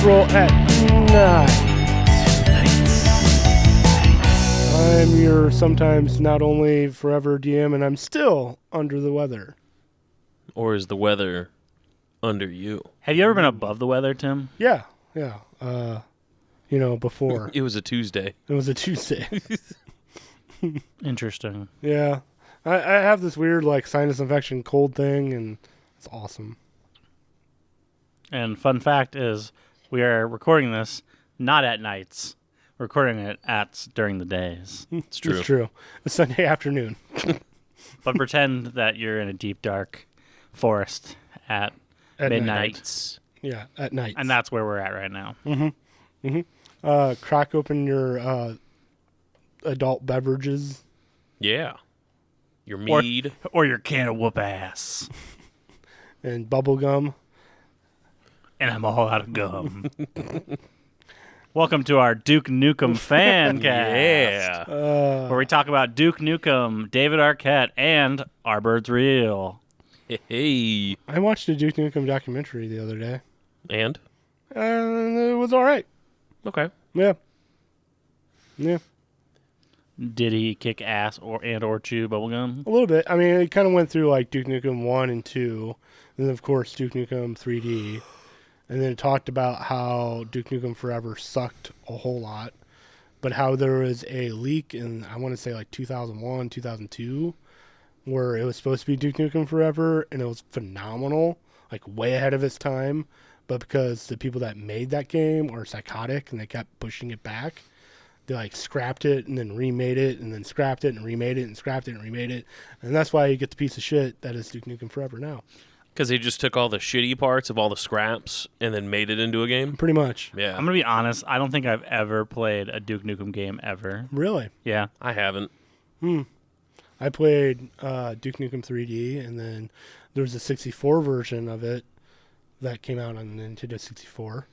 Roll at Night. I'm your sometimes not only forever DM, and I'm still under the weather. Or is the weather under you? Have you ever been above the weather, Tim? Yeah. Before. It was a Tuesday. It was a Tuesday. Interesting. Yeah. I have this weird, sinus infection cold thing, and it's awesome. And fun fact is, we are recording this not at nights. We're recording it during the days. It's true. It's true. It's Sunday afternoon. But pretend that you're in a deep, dark forest at midnight. Nights. Yeah, at night. And that's where we're at right now. Crack open your adult beverages. Yeah. Your mead. Or your can of whoop ass. And bubble gum. And I'm all out of gum. Welcome to our Duke Nukem fan cast. Yeah. Where we talk about Duke Nukem, David Arquette, and Our Birds Real. Hey. I watched a Duke Nukem documentary the other day. And? And it was all right. Okay. Yeah. Yeah. Did he kick ass or chew bubblegum? A little bit. I mean, it kind of went through Duke Nukem 1 and 2. And then, of course, Duke Nukem 3D. And then it talked about how Duke Nukem Forever sucked a whole lot. But how there was a leak in, I want to say 2001, 2002, where it was supposed to be Duke Nukem Forever. And it was phenomenal, way ahead of its time. But because the people that made that game are psychotic and they kept pushing it back, they scrapped it and then remade it and then scrapped it and remade it and scrapped it and remade it. And that's why you get the piece of shit that is Duke Nukem Forever now. Because they just took all the shitty parts of all the scraps and then made it into a game? Pretty much. Yeah. I'm going to be honest. I don't think I've ever played a Duke Nukem game ever. Really? Yeah. I haven't. I played Duke Nukem 3D, and then there was a 64 version of it that came out on Nintendo 64.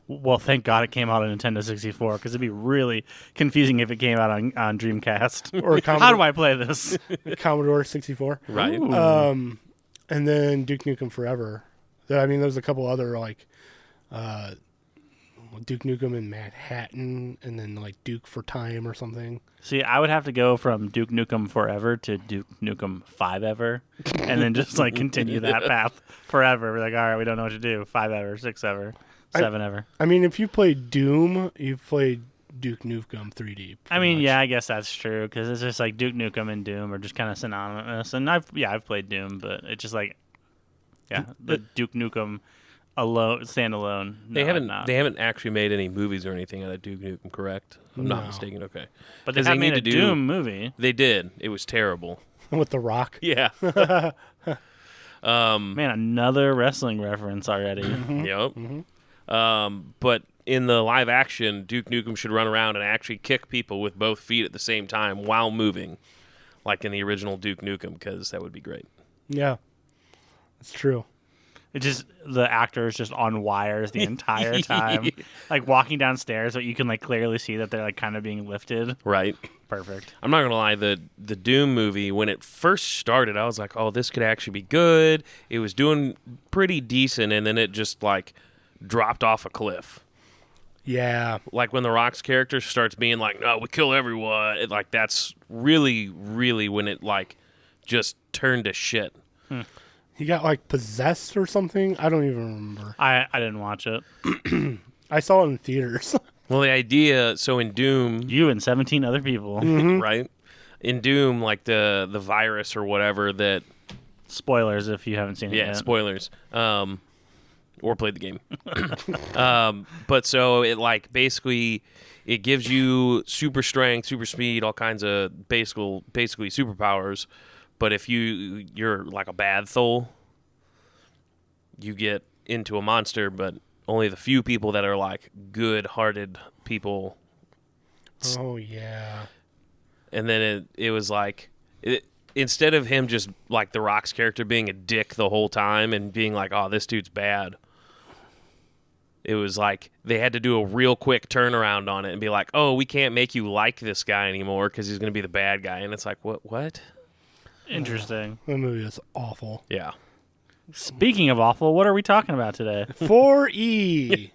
Well, thank God it came out on Nintendo 64, because it'd be really confusing if it came out on Dreamcast. Or How do I play this? Commodore 64. Right. Ooh. And then Duke Nukem Forever. I mean, there's a couple other, Duke Nukem in Manhattan, and then, Duke for Time or something. See, I would have to go from Duke Nukem Forever to Duke Nukem 5-ever, and then just, continue that path forever. We're all right, we don't know what to do. 5-ever, 6-ever, 7-ever. I mean, if you played Doom, you've played Duke Nukem 3D. I mean, much. yeah, I guess that's true, because it's just Duke Nukem and Doom are just kind of synonymous. And I've played Doom, but it's just the Duke Nukem standalone. They haven't actually made any movies or anything out of Duke Nukem, correct? I'm not mistaken. Okay. But they have made a Doom movie. They did. It was terrible. With The Rock. Yeah. Man, another wrestling reference already. Yep. But in the live action, Duke Nukem should run around and actually kick people with both feet at the same time while moving, like in the original Duke Nukem, because that would be great. Yeah. It's true. It's just the actor is just on wires the entire time, walking downstairs, but you can clearly see that they're kind of being lifted. Right. Perfect. I'm not gonna lie, the Doom movie, when it first started, I was like, oh, this could actually be good. It was doing pretty decent, and then it just dropped off a cliff. Yeah. When the Rock's character starts being no, we kill everyone. That's really, really when it just turned to shit. He got possessed or something. I don't even remember. I didn't watch it. I saw it in theaters. Well, the idea, so in Doom, You and 17 other people. right? In Doom, the virus or whatever that. Spoilers if you haven't seen it yet. Yeah, spoilers. Or played the game. But so it basically it gives you super strength, super speed, all kinds of basically superpowers. But if you're a bad soul, you get into a monster, but only the few people that are good-hearted people. Oh yeah. And then it was instead of him just the Rock's character being a dick the whole time and being oh, this dude's bad. It was they had to do a real quick turnaround on it and be oh, we can't make you like this guy anymore because he's going to be the bad guy. And it's what? Interesting. That movie is awful. Yeah. Speaking of awful, what are we talking about today? 4E.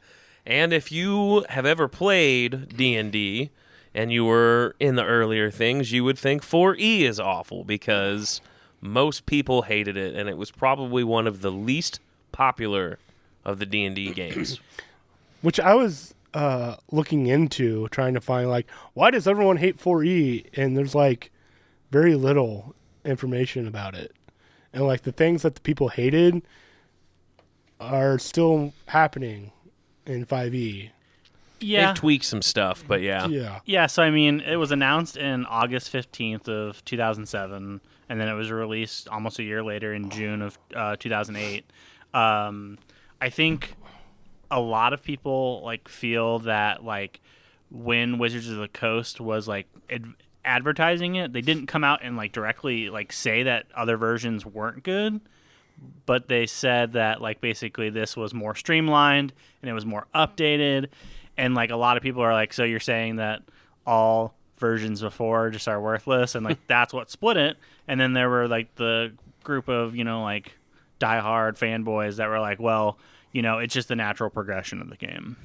And if you have ever played D&D and you were in the earlier things, you would think 4E is awful because most people hated it, and it was probably one of the least popular of the D&D games. Which I was looking into, trying to find, like, why does everyone hate 4E? And there's, like, very little information about it. And, like, the things that the people hated are still happening in 5E. Yeah. They tweaked some stuff, but yeah. Yeah. Yeah, so I mean, it was announced in August 15th of 2007, and then it was released almost a year later in June of 2008. I think a lot of people like feel that like when Wizards of the Coast was like advertising it, they didn't come out and like directly like say that other versions weren't good, but they said that like basically this was more streamlined and it was more updated. And like a lot of people are like, so you're saying that all versions before just are worthless, and like that's what split it. And then there were like the group of, you know, like diehard fanboys that were like, well, you know, it's just the natural progression of the game.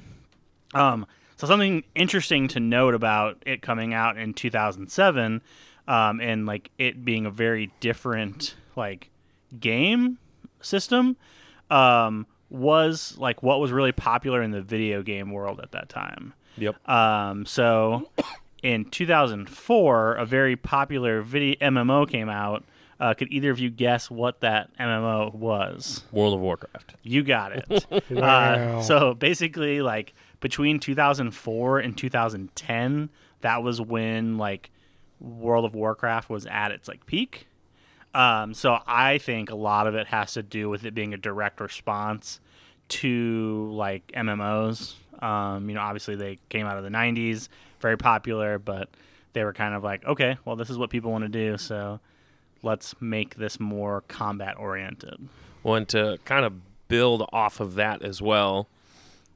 So something interesting to note about it coming out in 2007, and like it being a very different like game system, was like what was really popular in the video game world at that time. Yep. So in 2004, a very popular video MMO came out. Could either of you guess what that MMO was? World of Warcraft. You got it. Wow. So basically, like between 2004 and 2010, that was when like World of Warcraft was at its like peak. So I think a lot of it has to do with it being a direct response to like MMOs. You know, obviously they came out of the 90s, very popular, but they were kind of like, okay, well, this is what people want to do, so let's make this more combat oriented. Well, and to kind of build off of that as well,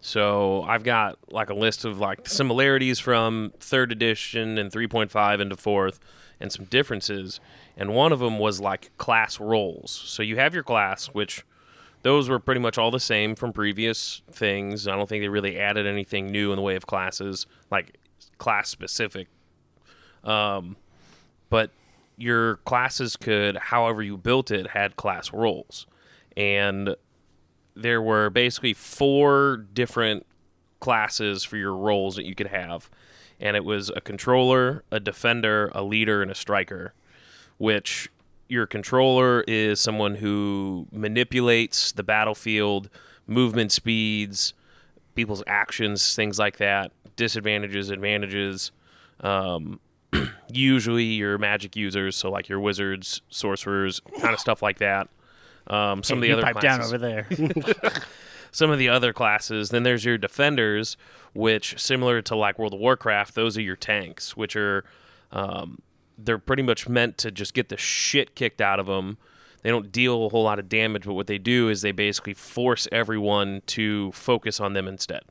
so I've got like a list of like similarities from 3rd edition and 3.5 into 4th and some differences. And one of them was like class roles. So you have your class, which those were pretty much all the same from previous things. I don't think they really added anything new in the way of classes, like class specific. But your classes could, however you built it, had class roles. And there were basically 4 different classes for your roles that you could have. And it was a controller, a defender, a leader, and a striker, which your controller is someone who manipulates the battlefield, movement speeds, people's actions, things like that, disadvantages, advantages. Usually your magic users, so like your wizards, sorcerers, kind of stuff like that. Some of the other pipe classes. down over there. Some of the other classes. Then there's your defenders, which similar to like World of Warcraft, those are your tanks, which are they're pretty much meant to just get the shit kicked out of them. They don't deal a whole lot of damage, but what they do is they basically force everyone to focus on them instead,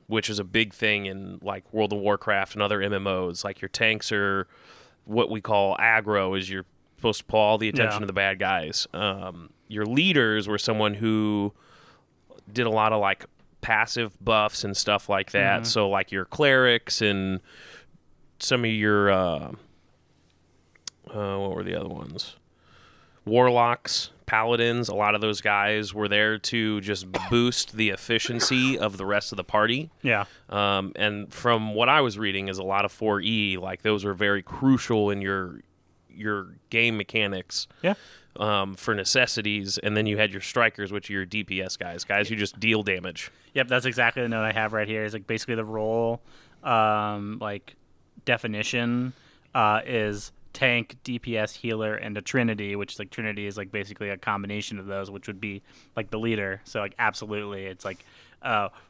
which is a big thing in like World of Warcraft and other MMOs. Like your tanks are what we call aggro, is you're supposed to pull all the attention to the bad guys. Your leaders were someone who did a lot of like passive buffs and stuff like that. So like your clerics and some of your what were the other ones? Warlocks, paladins, a lot of those guys were there to just boost the efficiency of the rest of the party. Yeah. And from what I was reading is a lot of 4E, like those are very crucial in your game mechanics. Yeah. For necessities, and then you had your strikers, which are your DPS guys who just deal damage. Yep, that's exactly the note I have right here. Is like basically the role, like definition, is tank, DPS, healer, and a trinity. Which like trinity is like basically a combination of those, which would be like the leader. So like absolutely, it's like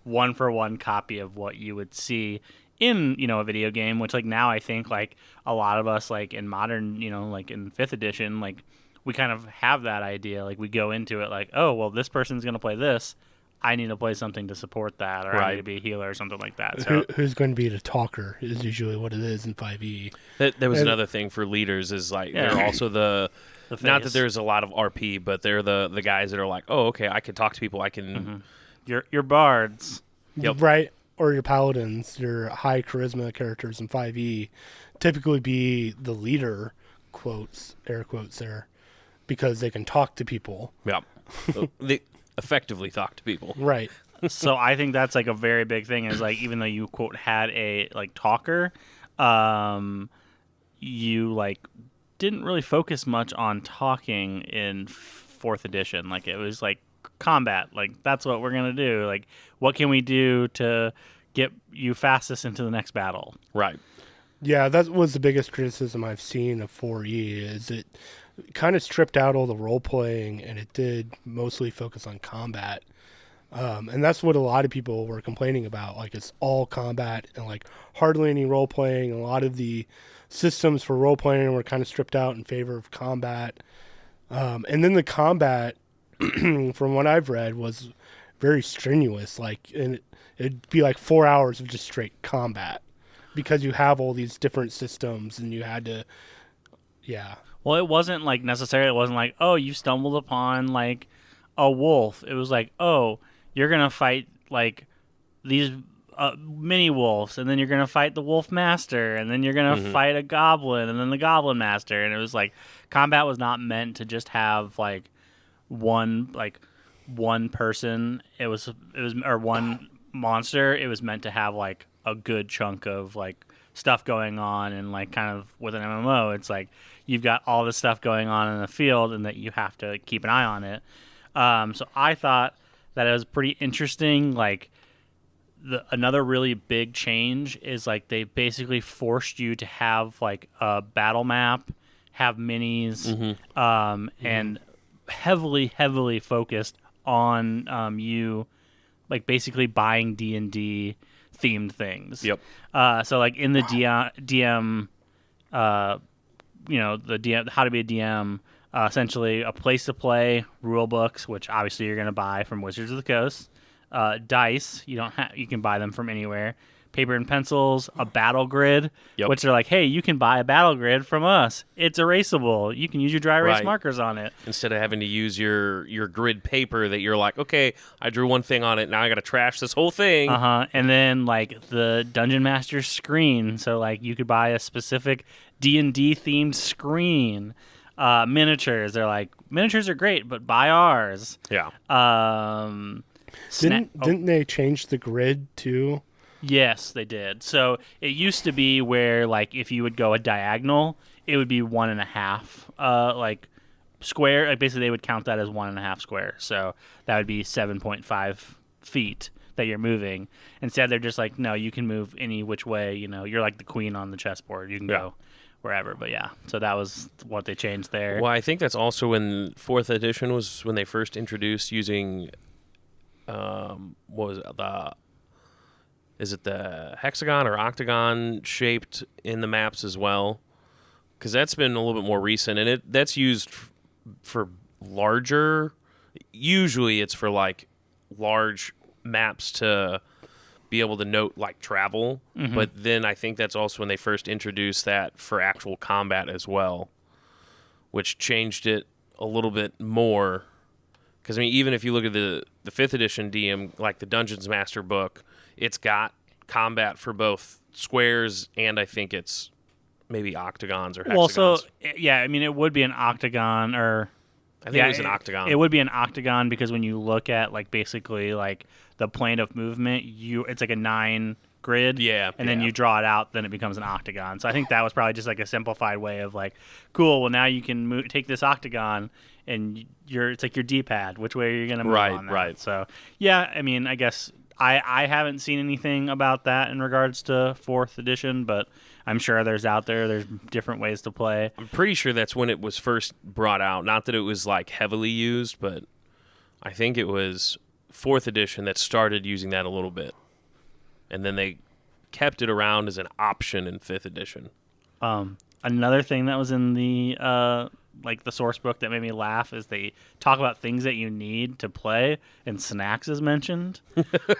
one for one copy of what you would see in, you know, a video game. Which like now I think like a lot of us like in modern, you know, like in 5th edition, like we kind of have that idea. Like we go into it like, oh, well, this person's going to play this. I need to play something to support that, or I need to be a healer or something like that. So Who's going to be the talker is usually what it is in 5e. That was another thing for leaders is like they're also the not that face. there's a lot of RP, but they're the guys that are like, oh, okay, I can talk to people. I can your bards. Yep. Right? Or your paladins, your high charisma characters in 5e, typically be the leader, quotes, air quotes there, because they can talk to people. Yeah. They effectively talk to people. Right. So I think that's like a very big thing is like even though you quote had a like talker, you like didn't really focus much on talking in fourth edition. Like it was like combat. Like that's what we're gonna do. Like what can we do to get you fastest into the next battle? Right. Yeah, that was the biggest criticism I've seen of 4E is it kind of stripped out all the role playing and it did mostly focus on combat. And that's what a lot of people were complaining about. Like it's all combat and like hardly any role playing. A lot of the systems for role playing were kind of stripped out in favor of combat. And then the combat, from what I've read, was very strenuous. Like, and it'd be like 4 hours of just straight combat because you have all these different systems and you had to, yeah. Well, it wasn't like necessarily. It wasn't like, oh, you stumbled upon like a wolf. It was like, oh, you're gonna fight like these mini wolves, and then you're gonna fight the wolf master, and then you're gonna fight a goblin, and then the goblin master. And it was like combat was not meant to just have like one person. It was or one monster. It was meant to have like a good chunk of like stuff going on, and like kind of with an MMO, it's like you've got all this stuff going on in the field, and that you have to keep an eye on it. So I thought that it was pretty interesting. Like another really big change is like they basically forced you to have like a battle map, have minis, and heavily focused on you like basically buying D&D themed things. Yep. So like in the DM, the DM, how to be a DM, essentially a place to play, rule books, which obviously you're going to buy from Wizards of the Coast, dice, you can buy them from anywhere, paper and pencils, a battle grid, which are like, hey, you can buy a battle grid from us. It's erasable. You can use your dry erase markers on it. Instead of having to use your grid paper that you're like, okay, I drew one thing on it, now I got to trash this whole thing. And then like the Dungeon Master screen, so like you could buy a specific D&D themed screen. Miniatures, they're like, miniatures are great, but buy ours. Yeah. Didn't they change the grid too? Yes, they did. So it used to be where like if you would go a diagonal, it would be 1.5 like square. Like basically they would count that as 1.5 square. So that would be 7.5 feet that you're moving. Instead, they're just like, no, you can move any which way. You're like the queen on the chessboard. You can go wherever. But yeah, so that was what they changed there. Well, I think that's also when 4th edition was when they first introduced using, what was it, is it the hexagon or octagon shaped in the maps as well? Because that's been a little bit more recent, and that's used for larger. Usually, it's for like large maps to be able to note like travel. But then I think that's also when they first introduced that for actual combat as well, which changed it a little bit more. Because I mean, even if you look at the 5th edition DM, like the Dungeons Master book, it's got combat for both squares and I think it's maybe octagons or hexagons. Well, so yeah, I mean, it would be an octagon, or I think it was an octagon. It would be an octagon because when you look at like basically like the plane of movement, it's like a 9 grid. Yeah. And then you draw it out, then it becomes an octagon. So I think that was probably just like a simplified way of like, cool, well now you can take this octagon and it's like your D-pad, which way are you going to move on that? Right. So yeah, I mean, I guess I haven't seen anything about that in regards to 4th edition, but I'm sure there's different ways to play. I'm pretty sure that's when it was first brought out. Not that it was like heavily used, but I think it was 4th edition that started using that a little bit. And then they kept it around as an option in 5th edition. Another thing that was in the like the source book that made me laugh is they talk about things that you need to play, and snacks is mentioned.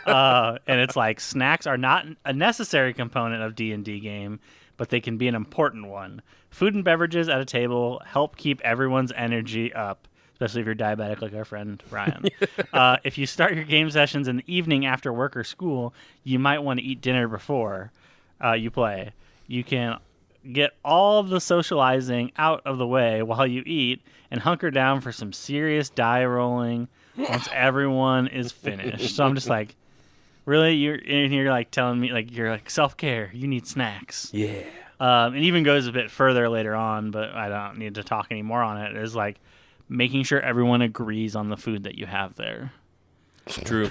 And it's like, snacks are not a necessary component of D&D game, but they can be an important one. Food and beverages at a table help keep everyone's energy up, especially if you're diabetic like our friend Ryan. If you start your game sessions in the evening after work or school, you might want to eat dinner before you play. You can get all the socializing out of the way while you eat and hunker down for some serious die rolling once everyone is finished. So I'm just like, really? You're in here like telling me like you're like self-care, you need snacks. Yeah. It even goes a bit further later on, but I don't need to talk any more on it. Is like making sure everyone agrees on the food that you have there. It's true.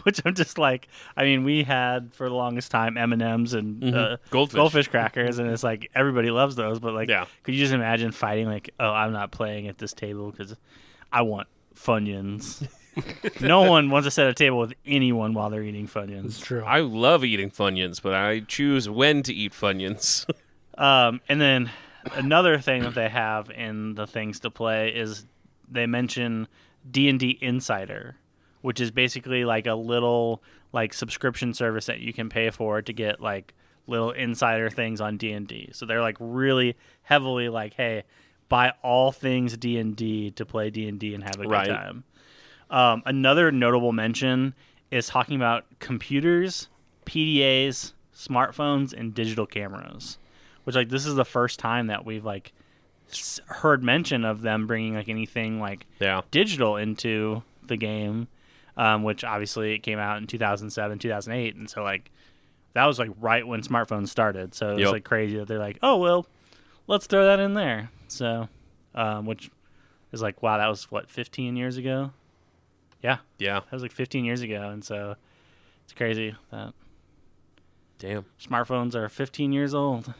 Which I'm just like, I mean, we had for the longest time M&Ms and Goldfish. crackers, and it's like everybody loves those. But like, Yeah. could you just imagine fighting like, oh, I'm not playing at this table because I want Funyuns. No one wants to set a table with anyone while they're eating It's Funyuns. true. I love eating Funyuns, but I choose when to eat Funyuns. And then another thing that they have in the things to play is they mention D&D Insider, which is basically like a little like subscription service that you can pay for to get like little insider things on D&D. So they're like really heavily like, hey, buy all things D&D to play D&D and have a good Right. time. Another notable mention is talking about computers, PDAs, smartphones, and digital cameras, which like this is the first time that we've like heard mention of them bringing like anything like Yeah. digital into the game, which obviously it came out in 2007, 2008, and so like that was like right when smartphones started. So it was Yep. like crazy that they're like, oh well, let's throw that in there. So, which is like, wow, that was what 15 years ago. Yeah, Yeah. that was like 15 years ago, and so it's crazy that Damn. smartphones are 15 years old.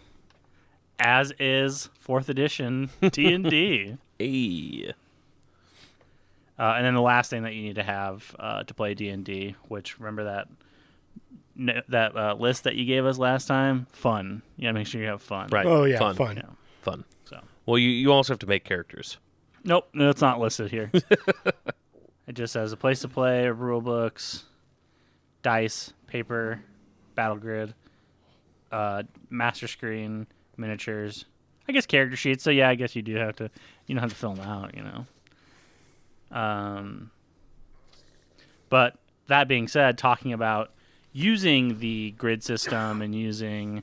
As is 4th edition D&D. Hey. And then the last thing that you need to have to play D&D, which remember that list that you gave us last time? Fun. You gotta make sure you have fun. Right. Oh yeah, Fun. fun. Yeah. Fun. So Well, you also have to make characters. nope, no, it's not listed here. It just says a place to play, rule books, dice, paper, battle grid, master screen, miniatures. I guess character sheets. So yeah, I guess you do have to. You don't have to fill them out, you know. But that being said, talking about using the grid system and using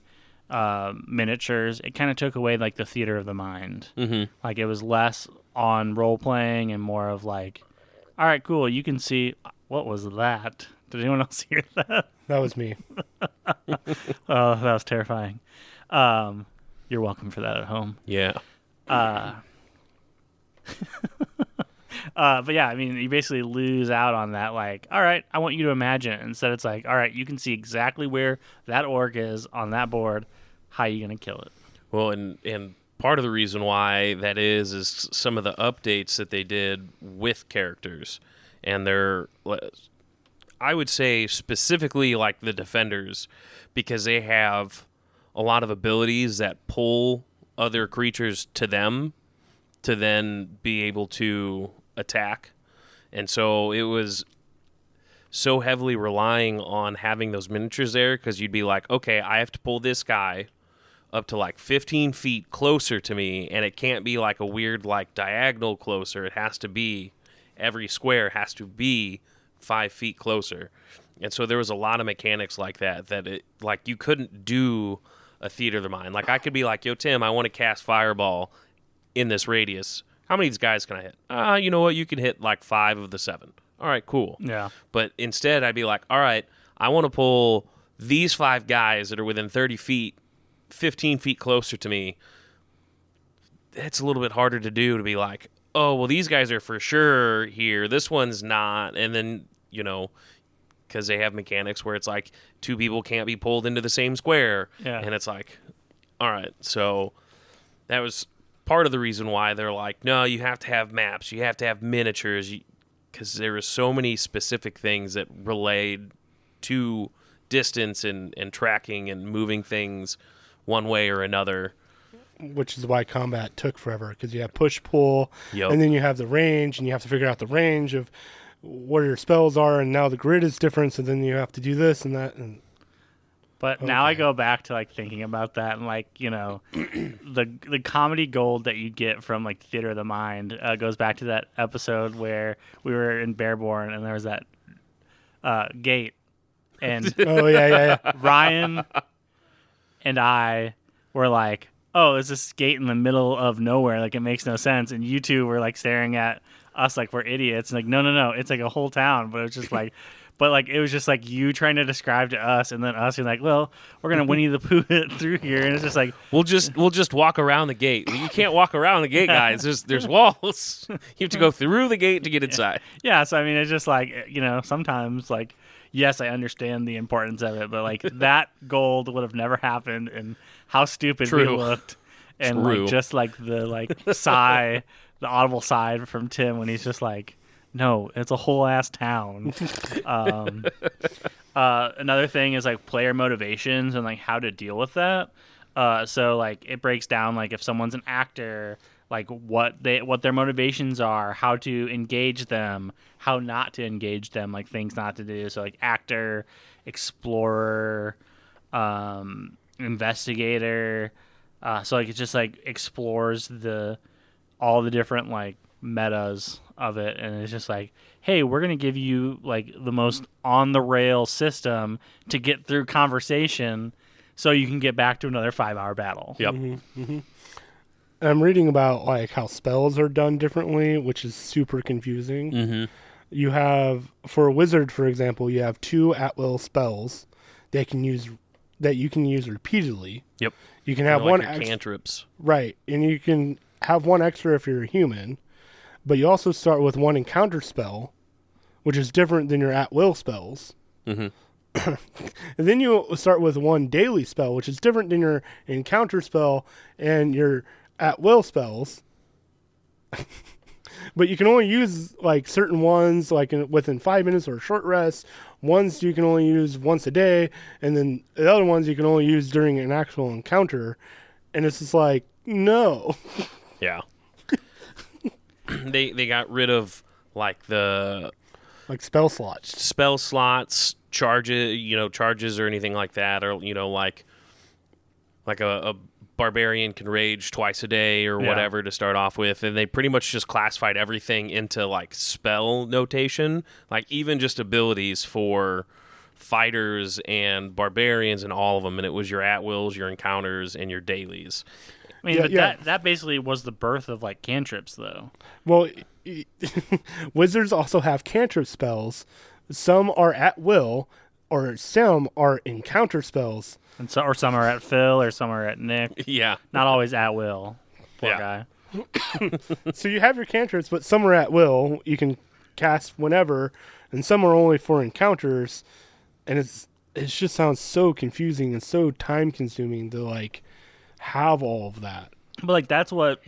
miniatures, it kind of took away like the theater of the mind. Mm-hmm. Like it was less on role playing and more of like, all right, cool. You can see what was that? Did anyone else hear that? That was me. Oh, that was terrifying. You're welcome for that at home. Yeah. But yeah, I mean, you basically lose out on that. Like, all right, I want you to imagine it. Instead, it's like, all right, you can see exactly where that orc is on that board. How are you gonna kill it? Well, and part of the reason why that is some of the updates that they did with characters, and they're, I would say specifically like the defenders, because they have a lot of abilities that pull other creatures to them to then be able to attack. And so it was so heavily relying on having those miniatures there, because you'd be like, okay, I have to pull this guy up to like 15 feet closer to me, and it can't be like a weird like diagonal closer. It has to be, every square has to be 5 feet closer. And so there was a lot of mechanics like that it, like, you couldn't do a theater of the mind. Like, I could be like, yo, Tim, I want to cast Fireball in this radius. How many of these guys can I hit? You know what? You can hit like 5 of the 7. All right, cool. Yeah. But instead, I'd be like, all right, I want to pull these 5 guys that are within 30 feet, 15 feet closer to me. It's a little bit harder to do, to be like, oh, well, these guys are for sure here. This one's not. And then, you know, because they have mechanics where it's like 2 people can't be pulled into the same square. Yeah. And it's like, all right. So that was part of the reason why they're like, no, you have to have maps. You have to have miniatures. Because there were so many specific things that relayed to distance and tracking and moving things one way or another. Which is why combat took forever, because you have push pull, Yep. and then you have the range, and you have to figure out the range of what your spells are, and now the grid is different, so then you have to do this and that. And But now I Okay. go back to like thinking about that and like the comedy gold that you get from like Theater of the Mind goes back to that episode where we were in Bearborn and there was that gate and Oh yeah. Ryan and I were like, "Oh, is this gate in the middle of nowhere? Like it makes no sense." And you two were like staring at us like we're idiots. And like, no, it's like a whole town. But it was just like, but like it was just like you trying to describe to us, and then us being like, "Well, we're gonna Winnie the Pooh it through here," and it's just like, We'll just walk around the gate. You can't walk around the gate, guys. There's walls. You have to go through the gate to get inside. yeah. So I mean, it's just like sometimes like. Yes, I understand the importance of it, but like that gold would have never happened, and how stupid we True. looked, and True. like just like the sigh, the audible sigh from Tim when he's just like, "No, it's a whole ass town." Another thing is like player motivations and like how to deal with that. So like it breaks down like if someone's an actor, like what their motivations are, how to engage them, how not to engage them, like things not to do. So like actor, explorer, investigator. So like it just like explores all the different like metas of it, and it's just like, hey, we're gonna give you like the most on the rail system to get through conversation, so you can get back to another 5-hour battle. Yep. I'm reading about like how spells are done differently, which is super confusing. Mm-hmm. You have, for a wizard, for example, you have 2 at-will spells that you can use repeatedly. Yep. You can have Like one your cantrips. right, and you can have one extra if you're a human, but you also start with 1 encounter spell, which is different than your at-will spells. Mm-hmm. And then you start with 1 daily spell, which is different than your encounter spell and your at-will spells. But you can only use like certain ones like within 5 minutes or a short rest. Ones you can only use once a day, and then the other ones you can only use during an actual encounter. And it's just like, no. Yeah. They got rid of like the Like spell slots. spell slots, charges or anything like that, or like a barbarian can rage twice a day or Yeah. whatever to start off with, and they pretty much just classified everything into like spell notation, like even just abilities for fighters and barbarians and all of them, and it was your at-wills, your encounters, and your dailies. I mean, Yeah, but yeah. that basically was the birth of like cantrips, though. Well, wizards also have cantrip spells. Some are at will, or some are encounter spells. And so, or some are at Phil, or some are at Nick. Yeah. Not always at will. Poor Yeah. guy. So you have your cantrips, but some are at will. You can cast whenever, and some are only for encounters. And it just sounds so confusing and so time consuming to like have all of that. But like that's what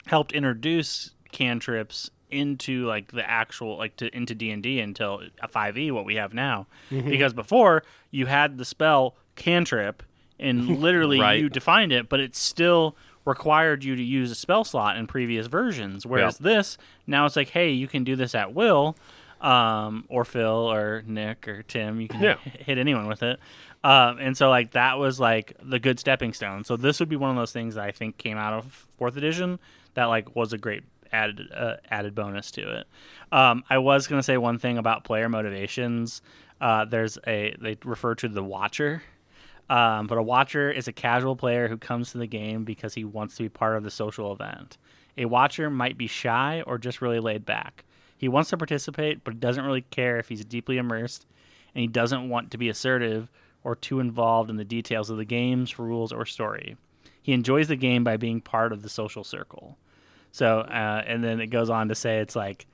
helped introduce cantrips into like the actual into D&D until 5e, what we have now. Because before you had the spell cantrip and literally Right. you defined it, but it still required you to use a spell slot in previous versions. Whereas this, now it's like, hey, you can do this at will, or Phil or Nick or Tim. You can hit anyone with it. And so like that was like the good stepping stone. So this would be one of those things that I think came out of 4th edition that like was a great added bonus to it. I was going to say one thing about player motivations. They refer to the Watcher. But a Watcher is a casual player who comes to the game because he wants to be part of the social event. A Watcher might be shy or just really laid back. He wants to participate, but doesn't really care if he's deeply immersed, and he doesn't want to be assertive or too involved in the details of the game's rules or story. He enjoys the game by being part of the social circle. So, and then it goes on to say it's like,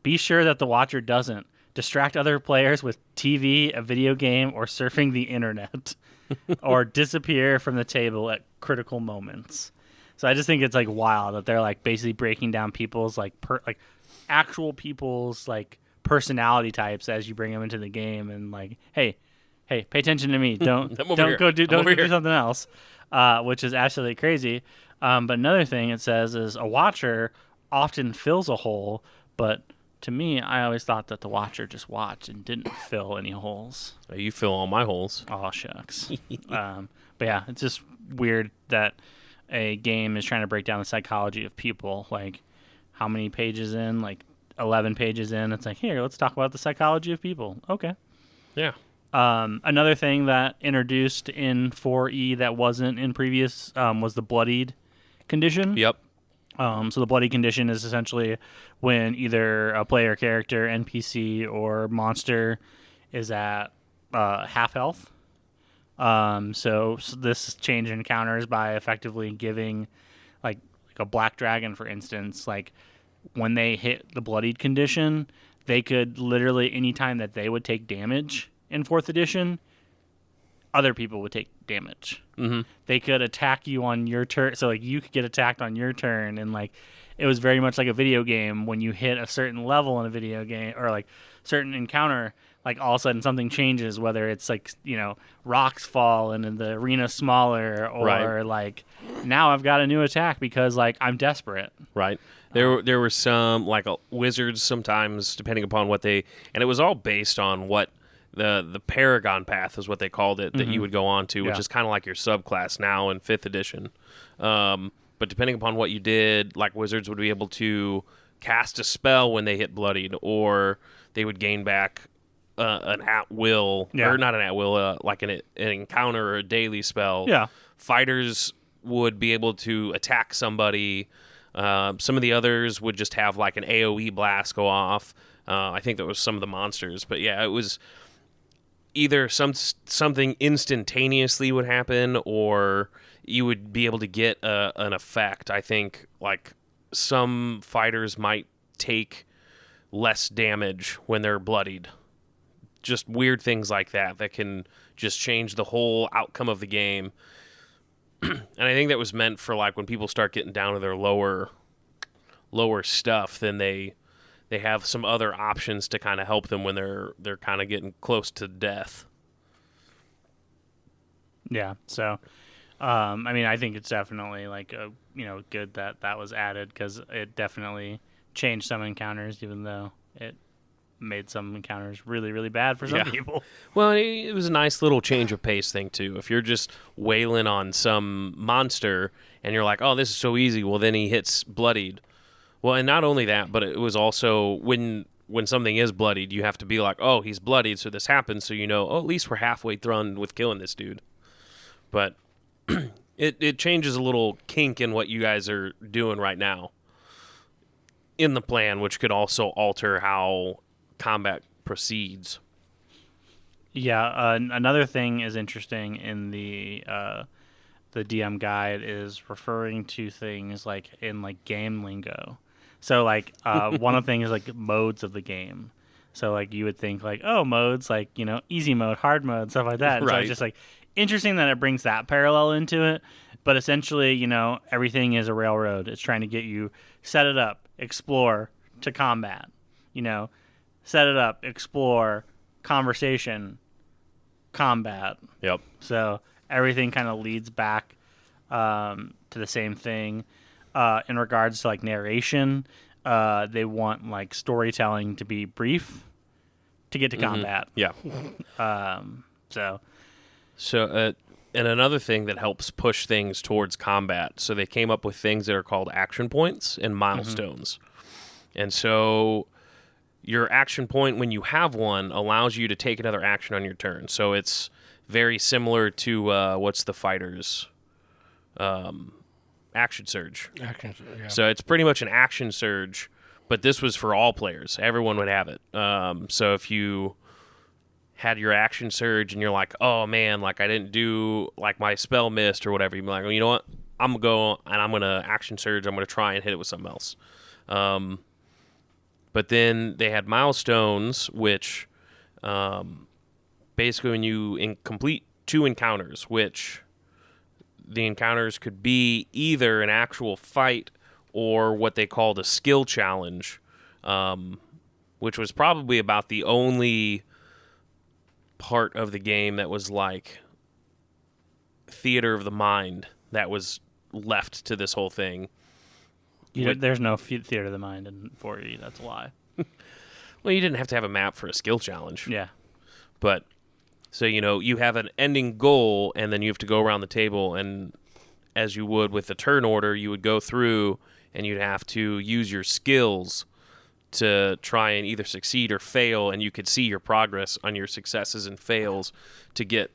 be sure that the Watcher doesn't distract other players with TV, a video game, or surfing the internet, or disappear from the table at critical moments. So I just think it's like wild that they're like basically breaking down people's like actual people's like personality types as you bring them into the game, and like, hey, pay attention to me. Don't I'm over don't here. go do I'm don't over go do here. something else, which is absolutely crazy. But another thing it says is a Watcher often fills a hole, but to me, I always thought that the Watcher just watched and didn't fill any holes. You fill all my holes. Oh, shucks. But yeah, it's just weird that a game is trying to break down the psychology of people. Like, how many pages in? Like, 11 pages in. It's like, here, let's talk about the psychology of people. Okay. Yeah. Another thing that introduced in 4E that wasn't in previous was the bloodied condition. Yep. So the bloody condition is essentially when either a player character, NPC, or monster is at half health. So this change encounters by effectively giving, like a black dragon, for instance, like when they hit the bloodied condition, they could literally, anytime that they would take damage in 4th edition, other people would take damage. Mm-hmm. They could attack you on your turn. So, like, you could get attacked on your turn. And, like, it was very much like a video game. When you hit a certain level in a video game or, like, certain encounter, like, all of a sudden something changes, whether it's, like, you know, rocks fall and the arena smaller or, Right. like, now I've got a new attack because, like, I'm desperate. Right. There were some, like, wizards sometimes, depending upon what they... And it was all based on what... The Paragon path is what they called it, that you would go on to, which is kind of like your subclass now in 5th edition. But depending upon what you did, like, wizards would be able to cast a spell when they hit bloodied, or they would gain back an at-will, or not an at-will, like an encounter or a daily spell. Yeah. Fighters would be able to attack somebody. Some of the others would just have, like, an AoE blast go off. I think that was some of the monsters. But, yeah, it was... either something instantaneously would happen, or you would be able to get an effect. I think, like, some fighters might take less damage when they're bloodied. Just weird things like that can just change the whole outcome of the game. And I think that was meant for, like, when people start getting down to their lower stuff, then they have some other options to kind of help them when they're kind of getting close to death. Yeah. So, I mean, I think it's definitely, like, good that was added, because it definitely changed some encounters, even though it made some encounters really, really bad for some people. Well, it was a nice little change of pace thing, too. If you're just wailing on some monster and you're like, oh, this is so easy, well, then he hits bloodied. Well, and not only that, but it was also when something is bloodied, you have to be like, oh, he's bloodied, so this happens, so you know, oh, at least we're halfway through with killing this dude. But it changes a little kink in what you guys are doing right now in the plan, which could also alter how combat proceeds. Yeah. Another thing is interesting in the DM guide is referring to things like in, like, game lingo. So, like, one of the things is, like, modes of the game. So, like, you would think, like, oh, modes, like, you know, easy mode, hard mode, stuff like that. And so Right. it's just, like, interesting that it brings that parallel into it. But essentially, you know, everything is a railroad. It's trying to get you set it up, explore, to combat. You know, set it up, explore, conversation, combat. Yep. So everything kind of leads back to the same thing. In regards to, like, narration, they want, like, storytelling to be brief to get to combat. Yeah. So, and another thing that helps push things towards combat, so they came up with things that are called action points and milestones. And so your action point, when you have one, allows you to take another action on your turn. So it's very similar to what's the fighter's action surge. Yeah. So it's pretty much an action surge, but this was for all players. Everyone would have it. So if you had your action surge and you're like, oh man, like I didn't do, like, my spell missed or whatever, you'd be like, well, you know what? I'm going to go and I'm going to action surge. I'm going to try and hit it with something else. But then they had milestones, which basically when you complete 2 encounters, which the encounters could be either an actual fight or what they called a skill challenge, which was probably about the only part of the game that was like theater of the mind that was left to this whole thing. There's no theater of the mind in 4E. That's a lie. Well, you didn't have to have a map for a skill challenge. Yeah. But, so, you have an ending goal, and then you have to go around the table, and as you would with the turn order, you would go through, and you'd have to use your skills to try and either succeed or fail, and you could see your progress on your successes and fails to get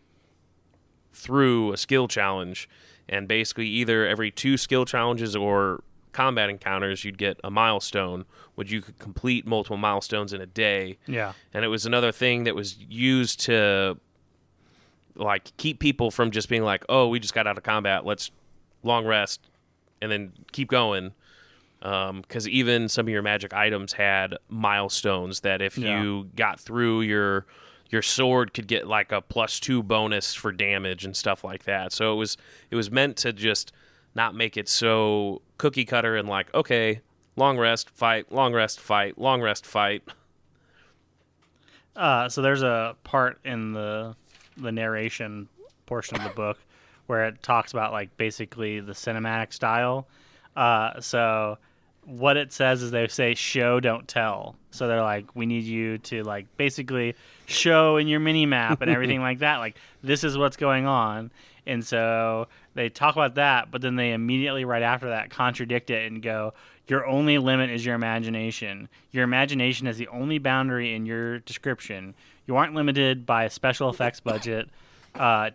through a skill challenge. And basically either every 2 skill challenges or combat encounters, you'd get a milestone, which you could complete multiple milestones in a day. Yeah. And it was another thing that was used to like keep people from just being like, oh, we just got out of combat, let's long rest and then keep going. Because even some of your magic items had milestones that if you got through, your sword could get like a +2 bonus for damage and stuff like that. So it was meant to just not make it so cookie cutter and like, okay, long rest, fight, long rest, fight, long rest, fight. So there's a part in the narration portion of the book where it talks about like basically the cinematic style. So what it says is they say show, don't tell. So they're like, we need you to like basically show in your mini map and everything like that. Like this is what's going on. And so they talk about that, but then they immediately right after that contradict it and go, your only limit is your imagination. Your imagination is the only boundary in your description. You aren't limited by a special effects budget.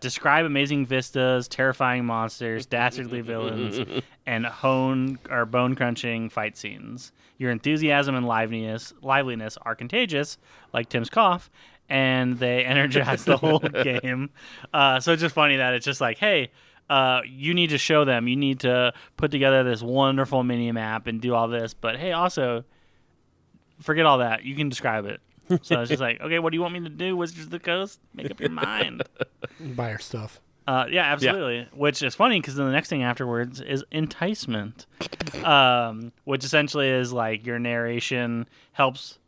Describe amazing vistas, terrifying monsters, dastardly villains, and bone-crunching fight scenes. Your enthusiasm and liveliness are contagious, like Tim's cough, and they energize the whole game. So it's just funny that it's just like, hey, you need to show them. You need to put together this wonderful mini-map and do all this. But, hey, also, forget all that. You can describe it. So it's just like, okay, what do you want me to do, Wizards of the Coast? Make up your mind. Buy our stuff. Yeah, absolutely. Yeah. Which is funny because then the next thing afterwards is enticement, which essentially is like your narration helps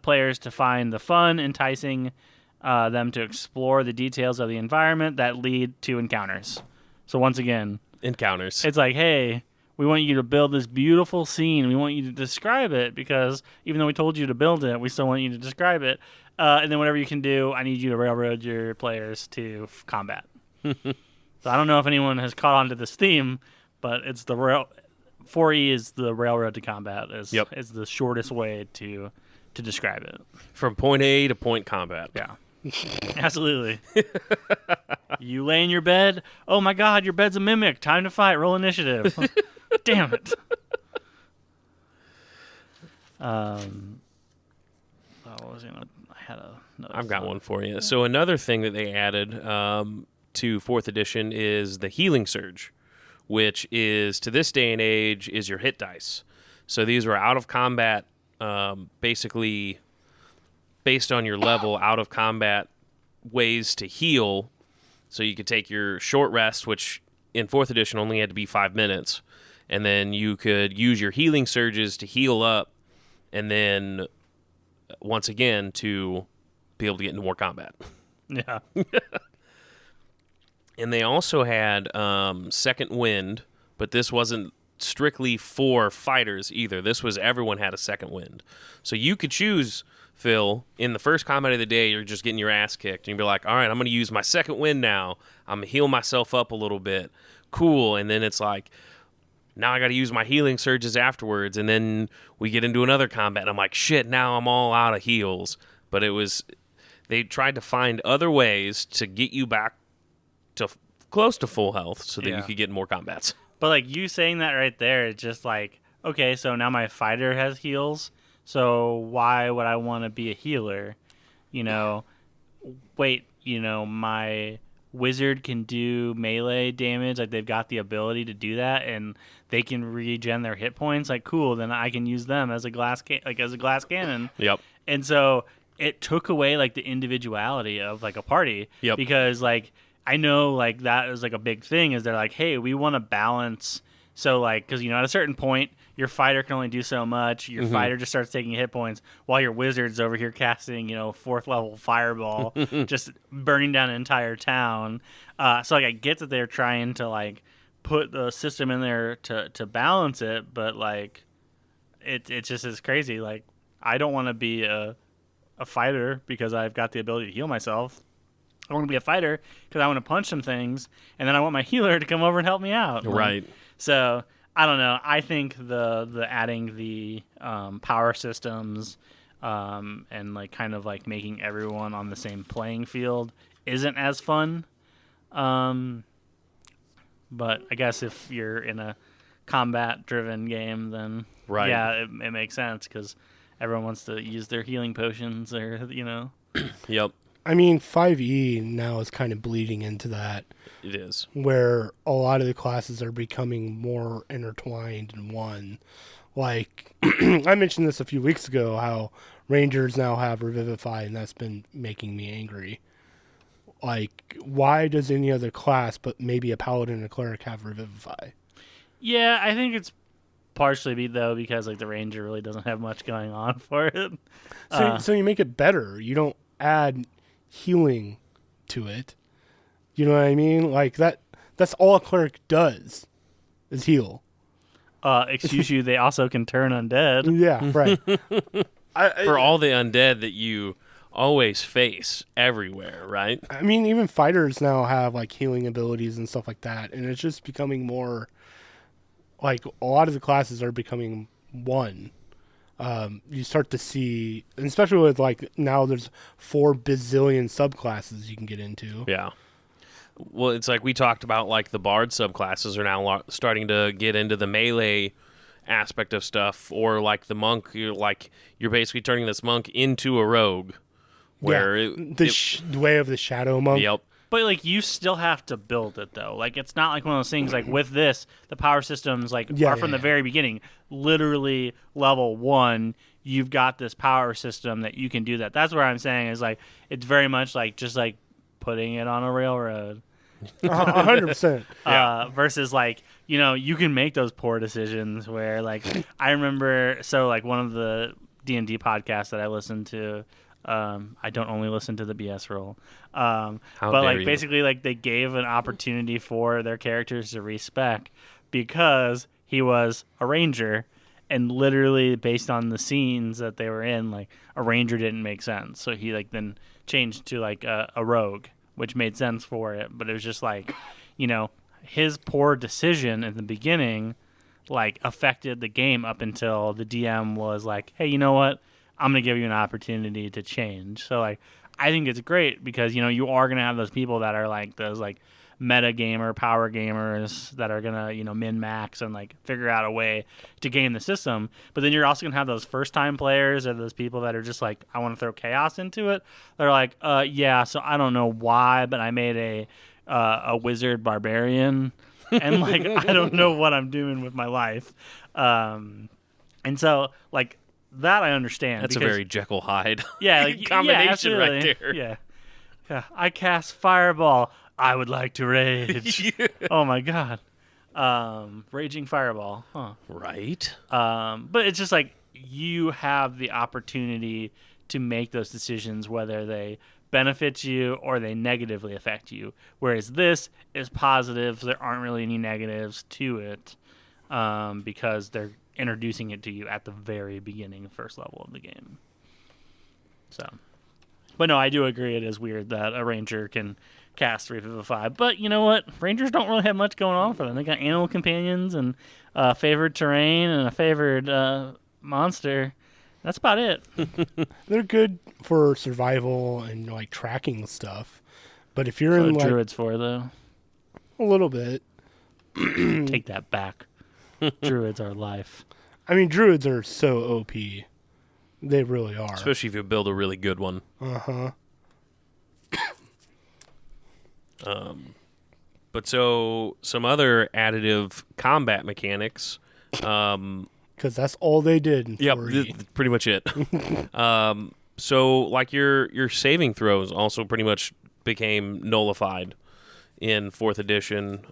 players to find the fun, enticing them to explore the details of the environment that lead to encounters. So once again, Encounters. it's like, hey, we want you to build this beautiful scene. We want you to describe it because even though we told you to build it, we still want you to describe it. And then whatever you can do, I need you to railroad your players to combat. So I don't know if anyone has caught on to this theme, but it's 4E is the railroad to combat. Is the shortest way to describe it. From point A to point combat. Yeah. Absolutely. You lay in your bed. Oh my God, your bed's a mimic. Time to fight. Roll initiative. Damn it. I've got one for you. Yeah. So another thing that they added to 4th edition is the healing surge, which is to this day and age is your hit dice. So these were out of combat, basically based on your level, out of combat ways to heal. So you could take your short rest, which in 4th edition only had to be 5 minutes, and then you could use your healing surges to heal up, and then once again to be able to get into more combat. Yeah. And they also had Second Wind, but this wasn't strictly for fighters either. This was everyone had a Second Wind. So you could choose, Phil, in the first combat of the day, you're just getting your ass kicked, and you'd be like, all right, I'm going to use my Second Wind now. I'm going to heal myself up a little bit. Cool. And then it's like, now I got to use my healing surges afterwards, and then we get into another combat, and I'm like, shit, now I'm all out of heals. But they tried to find other ways to get you back to close to full health so that you could get more combats. But like you saying that right there, it's just like, okay, so now my fighter has heals, so why would I want to be a healer? My wizard can do melee damage, like they've got the ability to do that, and they can regen their hit points. Like, cool, then I can use them as a glass cannon. Yep. And so it took away like the individuality of like a party. Yep. Because like I know like that is like a big thing is they're like, hey, we want to balance. So like, because at a certain point, your fighter can only do so much. Your fighter just starts taking hit points while your wizard's over here casting, 4th level fireball, just burning down an entire town. So like, I get that they're trying to like put the system in there to balance it, but like, it just is crazy. Like, I don't want to be a fighter because I've got the ability to heal myself. I want to be a fighter because I want to punch some things, and then I want my healer to come over and help me out. Right. So I don't know. I think the adding the power systems and like kind of like making everyone on the same playing field isn't as fun. But I guess if you're in a combat-driven game, then Right. yeah, it makes sense because everyone wants to use their healing potions or Yep. I mean, 5e now is kind of bleeding into that, It is. where a lot of the classes are becoming more intertwined in one. Like, I mentioned this a few weeks ago, how Rangers now have Revivify, and that's been making me angry. Like, why does any other class, but maybe a Paladin and a Cleric, have Revivify? Yeah, I think it's partially because like the Ranger really doesn't have much going on for it. So you make it better. You don't add healing to it. You know what I mean? Like, that's all a Cleric does, is heal. Excuse you, they also can turn undead. Yeah, right. For all the undead that you always face everywhere, right? I mean, even fighters now have like healing abilities and stuff like that, and it's just becoming more like a lot of the classes are becoming one. You start to see, and especially with like now there's 4 bazillion subclasses you can get into. Yeah. Well, it's like we talked about, like the bard subclasses are now starting to get into the melee aspect of stuff, or like the monk. You're basically turning this monk into a rogue, where The way of the shadow monk. Yep. But like you still have to build it though. Like it's not like one of those things like with this, the power systems are from the very beginning. Literally level 1, you've got this power system that you can do that. That's what I'm saying is like it's very much like just like putting it on a railroad. 100%. Versus like, you can make those poor decisions where like I remember like one of the D&D podcasts that I listened to, I don't only listen to the BS roll. But like basically like they gave an opportunity for their characters to respec because he was a ranger, and literally based on the scenes that they were in, like a ranger didn't make sense. So he like then changed to like a rogue, which made sense for it. But it was just like, his poor decision in the beginning like affected the game up until the DM was like, hey, you know what? I'm going to give you an opportunity to change. So, like, I think it's great because, you are going to have those people that are, like, those, like, meta gamer, power gamers that are going to, min-max and, like, figure out a way to game the system. But then you're also going to have those first-time players or those people that are just, like, I want to throw chaos into it. They're like, yeah, so I don't know why, but I made a wizard barbarian. And, like, I don't know what I'm doing with my life. And so, like, that I understand. That's a very Jekyll Hyde combination right there. Yeah. I cast Fireball. I would like to rage. Oh my god. Raging Fireball. Huh. Right. But it's just like you have the opportunity to make those decisions whether they benefit you or they negatively affect you. Whereas this is positive. There aren't really any negatives to it because they're introducing it to you at the very beginning, first level of the game. So, but no, I do agree it is weird that a ranger can cast Revivify. But you know what? Rangers don't really have much going on for them. They got animal companions and favored terrain and a favored monster. That's about it. They're good for survival and like tracking stuff. But if you're in like druids for though, a little bit, take that back. Druids are life. I mean, druids are so OP. They really are. Especially if you build a really good one. Uh-huh. But so some other additive combat mechanics. Because that's all they did in 4E. Pretty much it. So like your saving throws also pretty much became nullified in 4th edition.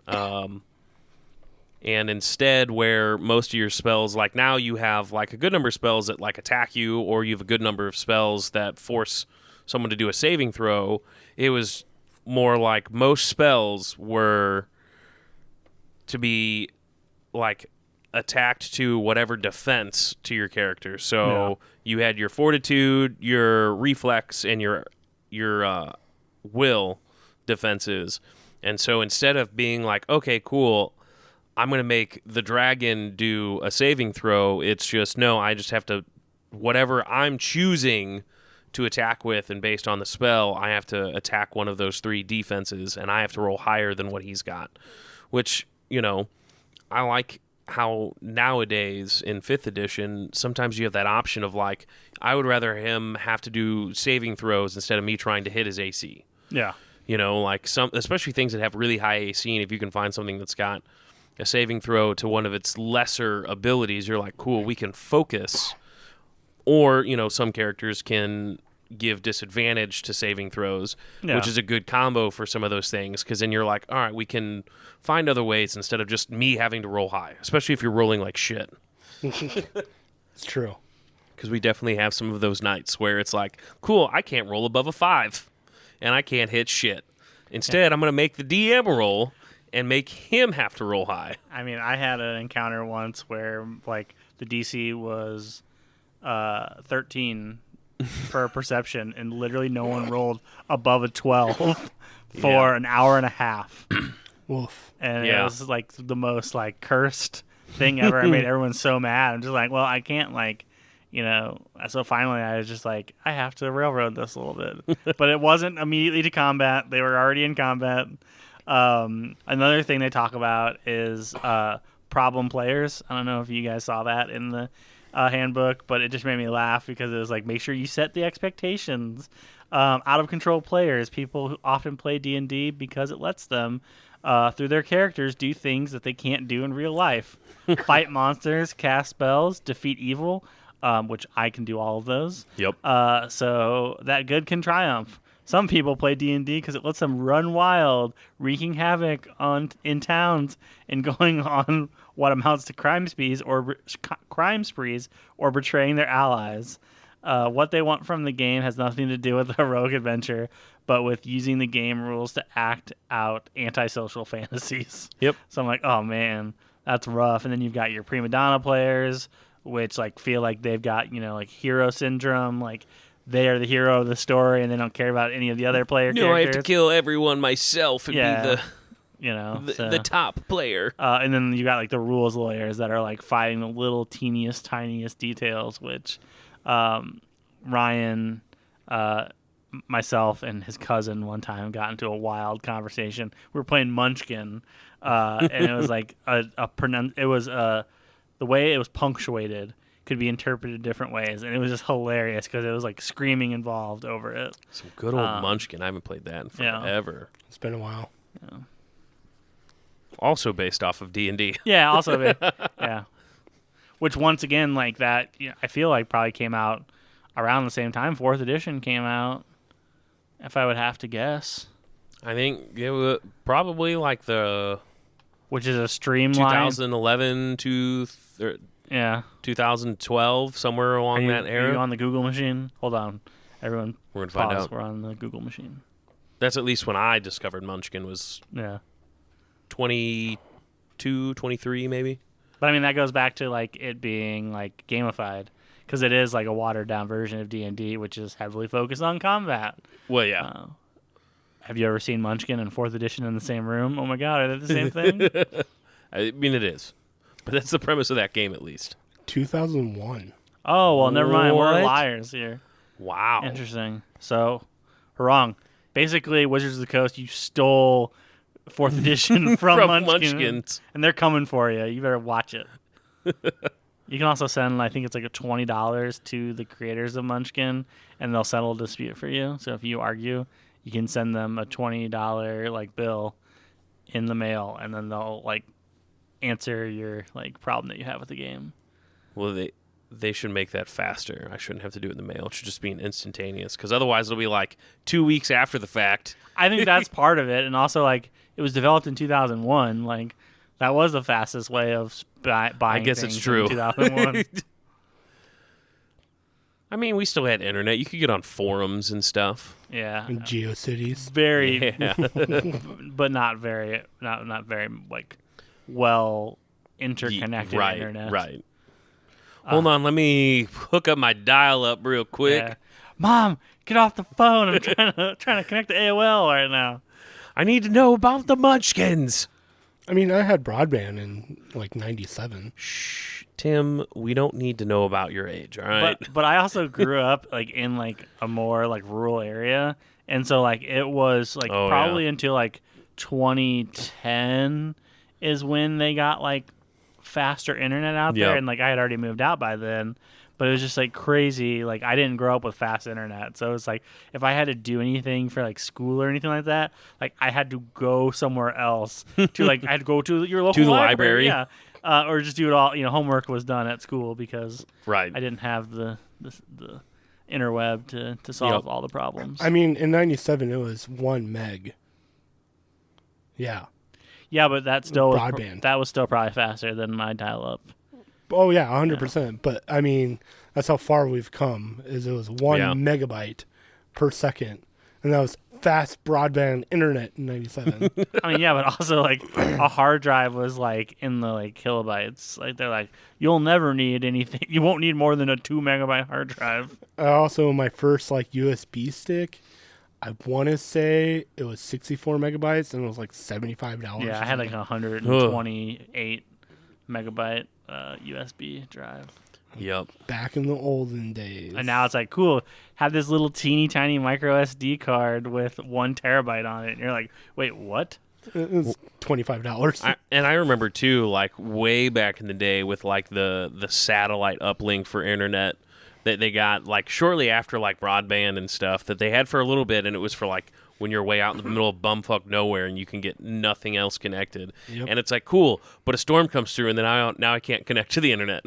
And instead, where most of your spells, like now you have like a good number of spells that like attack you, or you have a good number of spells that force someone to do a saving throw, it was more like most spells were to be like attacked to whatever defense to your character. So you had your fortitude, your reflex, and your will defenses. And so instead of being like, okay, cool, I'm going to make the dragon do a saving throw, it's just, no, I just have to, whatever I'm choosing to attack with, and based on the spell, I have to attack one of those 3 defenses, and I have to roll higher than what he's got. Which, I like how nowadays in 5th edition, sometimes you have that option of like, I would rather him have to do saving throws instead of me trying to hit his AC. Yeah. Like especially things that have really high AC, and if you can find something that's got a saving throw to one of its lesser abilities, you're like, cool, we can focus. Or, some characters can give disadvantage to saving throws, which is a good combo for some of those things, because then you're like, all right, we can find other ways instead of just me having to roll high, especially if you're rolling like shit. It's true. Because we definitely have some of those nights where it's like, cool, I can't roll above a 5, and I can't hit shit. Instead, I'm going to make the DM roll and make him have to roll high. I mean, I had an encounter once where like the DC was 13 for perception, and literally no one rolled above a 12 for an hour and a half. Wolf. And it was like the most like cursed thing ever. I made everyone so mad. I'm just like, well, I can't so finally I was just like, I have to railroad this a little bit. But it wasn't immediately to combat. They were already in combat. Another thing they talk about is problem players. I don't know if you guys saw that in the handbook, but it just made me laugh because it was like, make sure you set the expectations. Out of control players, people who often play D&D because it lets them, through their characters, do things that they can't do in real life. Fight monsters, cast spells, defeat evil, which I can do all of those. Yep. So that good can triumph. Some people play D&D because it lets them run wild, wreaking havoc in towns and going on what amounts to crime sprees or betraying their allies. What they want from the game has nothing to do with the heroic adventure, but with using the game rules to act out antisocial fantasies. Yep. So I'm like, oh man, that's rough. And then you've got your prima donna players, which like feel like they've got like hero syndrome, like they are the hero of the story and they don't care about any of the other characters. I have to kill everyone myself and be the top player. And then you got like the rules lawyers that are like fighting the little tiniest details, which Ryan, myself, and his cousin one time got into a wild conversation. We were playing Munchkin, and it was like the way it was punctuated could be interpreted different ways, and it was just hilarious because it was like screaming involved over it. Some good old Munchkin. I haven't played that in forever. It's been a while. Yeah. Also based off of D&D. Yeah, also yeah. Which once again, like that, I feel like probably came out around the same time 4th edition came out, if I would have to guess. I think it was probably like the... Which is a streamline. 2011 to... 2012, somewhere along that era. Are you on the Google machine? Hold on. Everyone, we're going to find out. We're on the Google machine. That's at least when I discovered Munchkin was 22, 23 maybe. But I mean, that goes back to like it being like gamified, because it is like a watered down version of D&D, which is heavily focused on combat. Well, yeah. Have you ever seen Munchkin and 4th edition in the same room? Oh my God, are they the same thing? I mean, it is. But that's the premise of that game, at least. 2001. Oh, well, never mind. We're What? liars here. Wow. Interesting. So, wrong. Basically, Wizards of the Coast, you stole 4th edition from Munchkins. And they're coming for you. You better watch it. You can also send, I think it's like a $20 to the creators of Munchkin, and they'll settle a dispute for you. So if you argue, you can send them a $20 like bill in the mail, and then they'll like answer your like problem that you have with the game. Well, they should make that faster. I shouldn't have to do it in the mail. It should just be an instantaneous, because otherwise it'll be like 2 weeks after the fact. I think that's part of it, and also like it was developed in 2001. Like that was the fastest way of buying. I guess things it's true. In 2001. I mean, we still had internet. You could get on forums and stuff. Yeah. And GeoCities. Very, Yeah. but not very like well interconnected right, internet. Right. Hold on, let me hook up my dial-up real quick. Yeah. Mom, get off the phone! I'm trying to connect to AOL right now. I need to know about the Munchkins. I mean, I had broadband in like '97. Shh, Tim, we don't need to know about your age, all right? But I also grew up like in like a more like rural area, and so like it was like Oh, probably yeah. until like 2010 is when they got like faster internet out there, Yep. and like I had already moved out by then. But it was just like crazy. Like I didn't grow up with fast internet, so it's like if I had to do anything for like school or anything like that, like I had to go somewhere else to like I had to go to your local the library. yeah, or just do it all. Homework was done at school because Right. I didn't have the interweb to solve Yep. all the problems. I mean, in '97 it was 1 meg. Yeah. Yeah, but that still Broadband. that was still probably faster than my dial-up. Oh yeah, 100%. But I mean, that's how far we've come. Is it was 1 Yeah. megabyte per second, and that was fast broadband internet in '97. I mean, yeah, but also like a hard drive was like in the like kilobytes. Like they're like, you'll never need anything. You won't need more than a 2 megabyte hard drive. Also, my first like USB stick, I want to say it was 64 megabytes, and it was like $75. Yeah, I had like a 128 megabyte USB drive. Yep. back in the olden days. And now it's like, cool, have this little teeny tiny micro SD card with 1 terabyte on it. And you're like, wait, what? It was $25. And I remember too, like way back in the day with like the satellite uplink for internet that they got like shortly after like broadband and stuff that they had for a little bit, and it was for like when you're way out in the middle of bumfuck nowhere and you can get nothing else connected. Yep. And it's like, cool, but a storm comes through and then now I can't connect to the internet.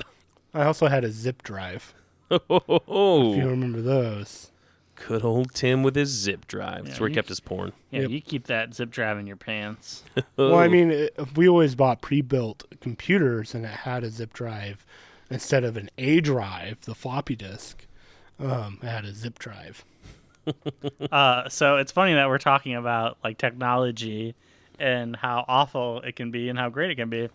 I also had a zip drive. Oh, If you remember those. good old Tim with his zip drive. That's Yeah, where he you- kept his porn. Yeah, Yep. you keep that zip drive in your pants. Well, I mean, we always bought pre-built computers, and it had a zip drive instead of an A drive, the floppy disk. It had a zip drive. So it's funny that we're talking about like technology and how awful it can be and how great it can be,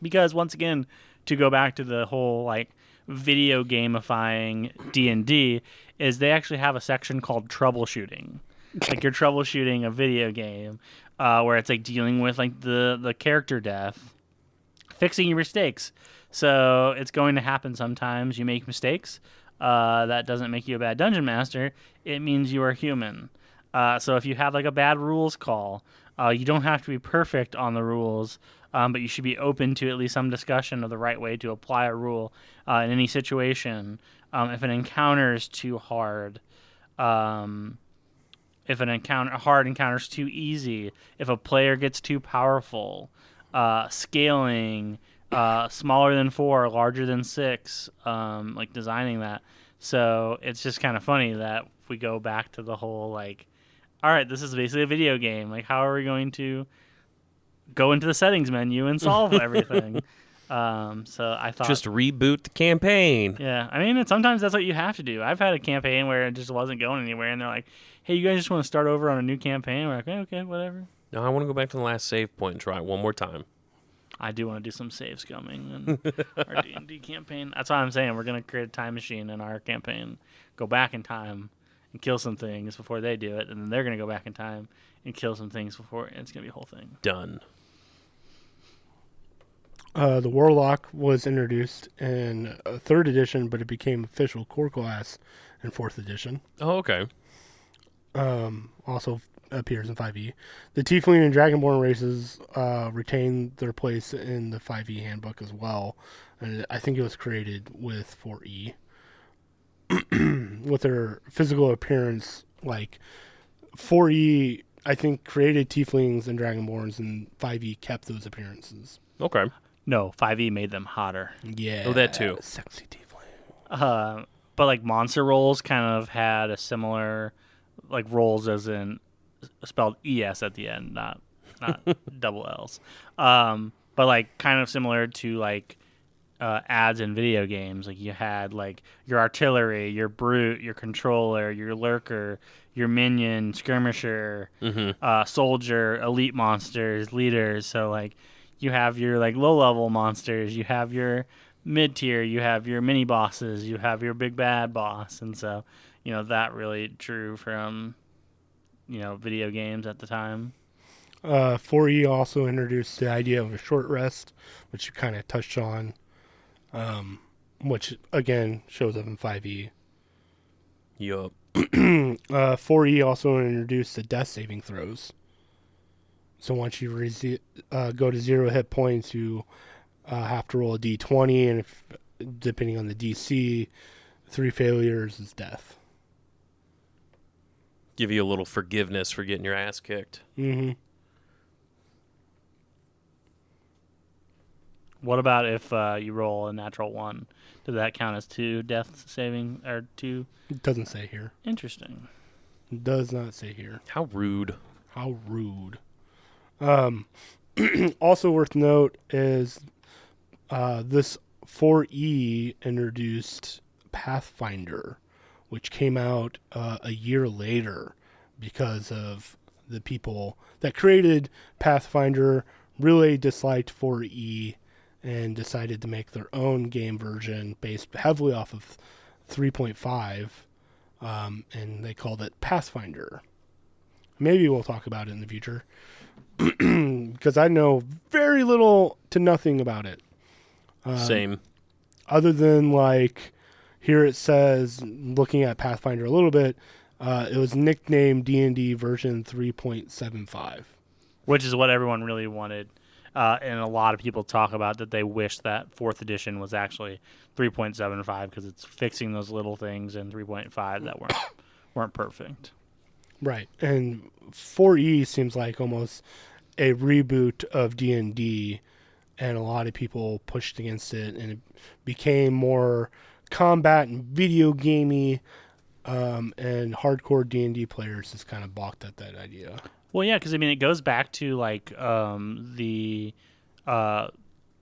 because once again, to go back to the whole like video gamifying D&D, is they actually have a section called troubleshooting. Like you're troubleshooting a video game, where it's like dealing with like the character death, fixing your mistakes. So it's going to happen sometimes. You make mistakes. That doesn't make you a bad dungeon master. It means you are human. So if you have like a bad rules call, you don't have to be perfect on the rules, but you should be open to at least some discussion of the right way to apply a rule in any situation. If an encounter is too hard, if a hard encounter is too easy, if a player gets too powerful, scaling, smaller than 4, larger than 6, like designing that. So it's just kind of funny that we go back to the whole like, all right, this is basically a video game. Like, how are we going to go into the settings menu and solve everything? So I thought Just reboot the campaign. yeah, I mean, sometimes that's what you have to do. I've had a campaign where it just wasn't going anywhere, and they're like, "Hey, you guys just want to start over on a new campaign?" We're like, "Okay, whatever." No, I want to go back to the last save point and try it one more time. I do want to do some save scumming in our D&D campaign. That's what I'm saying. We're gonna create a time machine in our campaign, go back in time, and kill some things before they do it, and then they're gonna go back in time and kill some things before. And it's gonna be a whole thing. Done. The Warlock was introduced in 3rd edition, but it became official core class in 4th edition. Oh, okay. Also appears in 5e. The Tiefling and Dragonborn races retain their place in the 5e handbook as well. And I think it was created with 4e. With their physical appearance, like 4e, I think created Tieflings and Dragonborns, and 5e kept those appearances. Okay. No, 5e made them hotter. Yeah. Oh, that too. Sexy Tiefling. But like monster rolls kind of had a similar like rolls as in spelled ES at the end, not double L's. But like kind of similar to like ads in video games. Like you had like your artillery, your brute, your controller, your lurker, your minion, skirmisher, soldier, elite monsters, leaders. So like you have your like low level monsters, you have your mid tier, you have your mini bosses, you have your big bad boss, and so that really drew from video games at the time. 4E also introduced the idea of a short rest, which you kind of touched on, which again shows up in 5E. Yup. 4E also introduced the death saving throws. So once you go to 0 hit points, you have to roll a d20, and if depending on the DC, 3 failures is death. Give you a little forgiveness for getting your ass kicked. Mm-hmm. What about if you roll a natural 1? Does that count as 2 death saving or 2? It doesn't say here. Interesting. It does not say here. How rude. How rude. Also worth note is this 4E introduced Pathfinder, which came out a year later because of the people that created Pathfinder really disliked 4E and decided to make their own game version based heavily off of 3.5, and they called it Pathfinder. Maybe we'll talk about it in the future because I know very little to nothing about it. Same. Other than like here it says, looking at Pathfinder a little bit, it was nicknamed D&D version 3.75. Which is what everyone really wanted. And a lot of people talk about that they wish that 4th edition was actually 3.75 because it's fixing those little things in 3.5 that weren't perfect. Right. And 4E seems like almost a reboot of D&D, and a lot of people pushed against it, and it became more combat and video gamey, and hardcore D&D players just kind of balked at that idea. Well, yeah, because it goes back to like the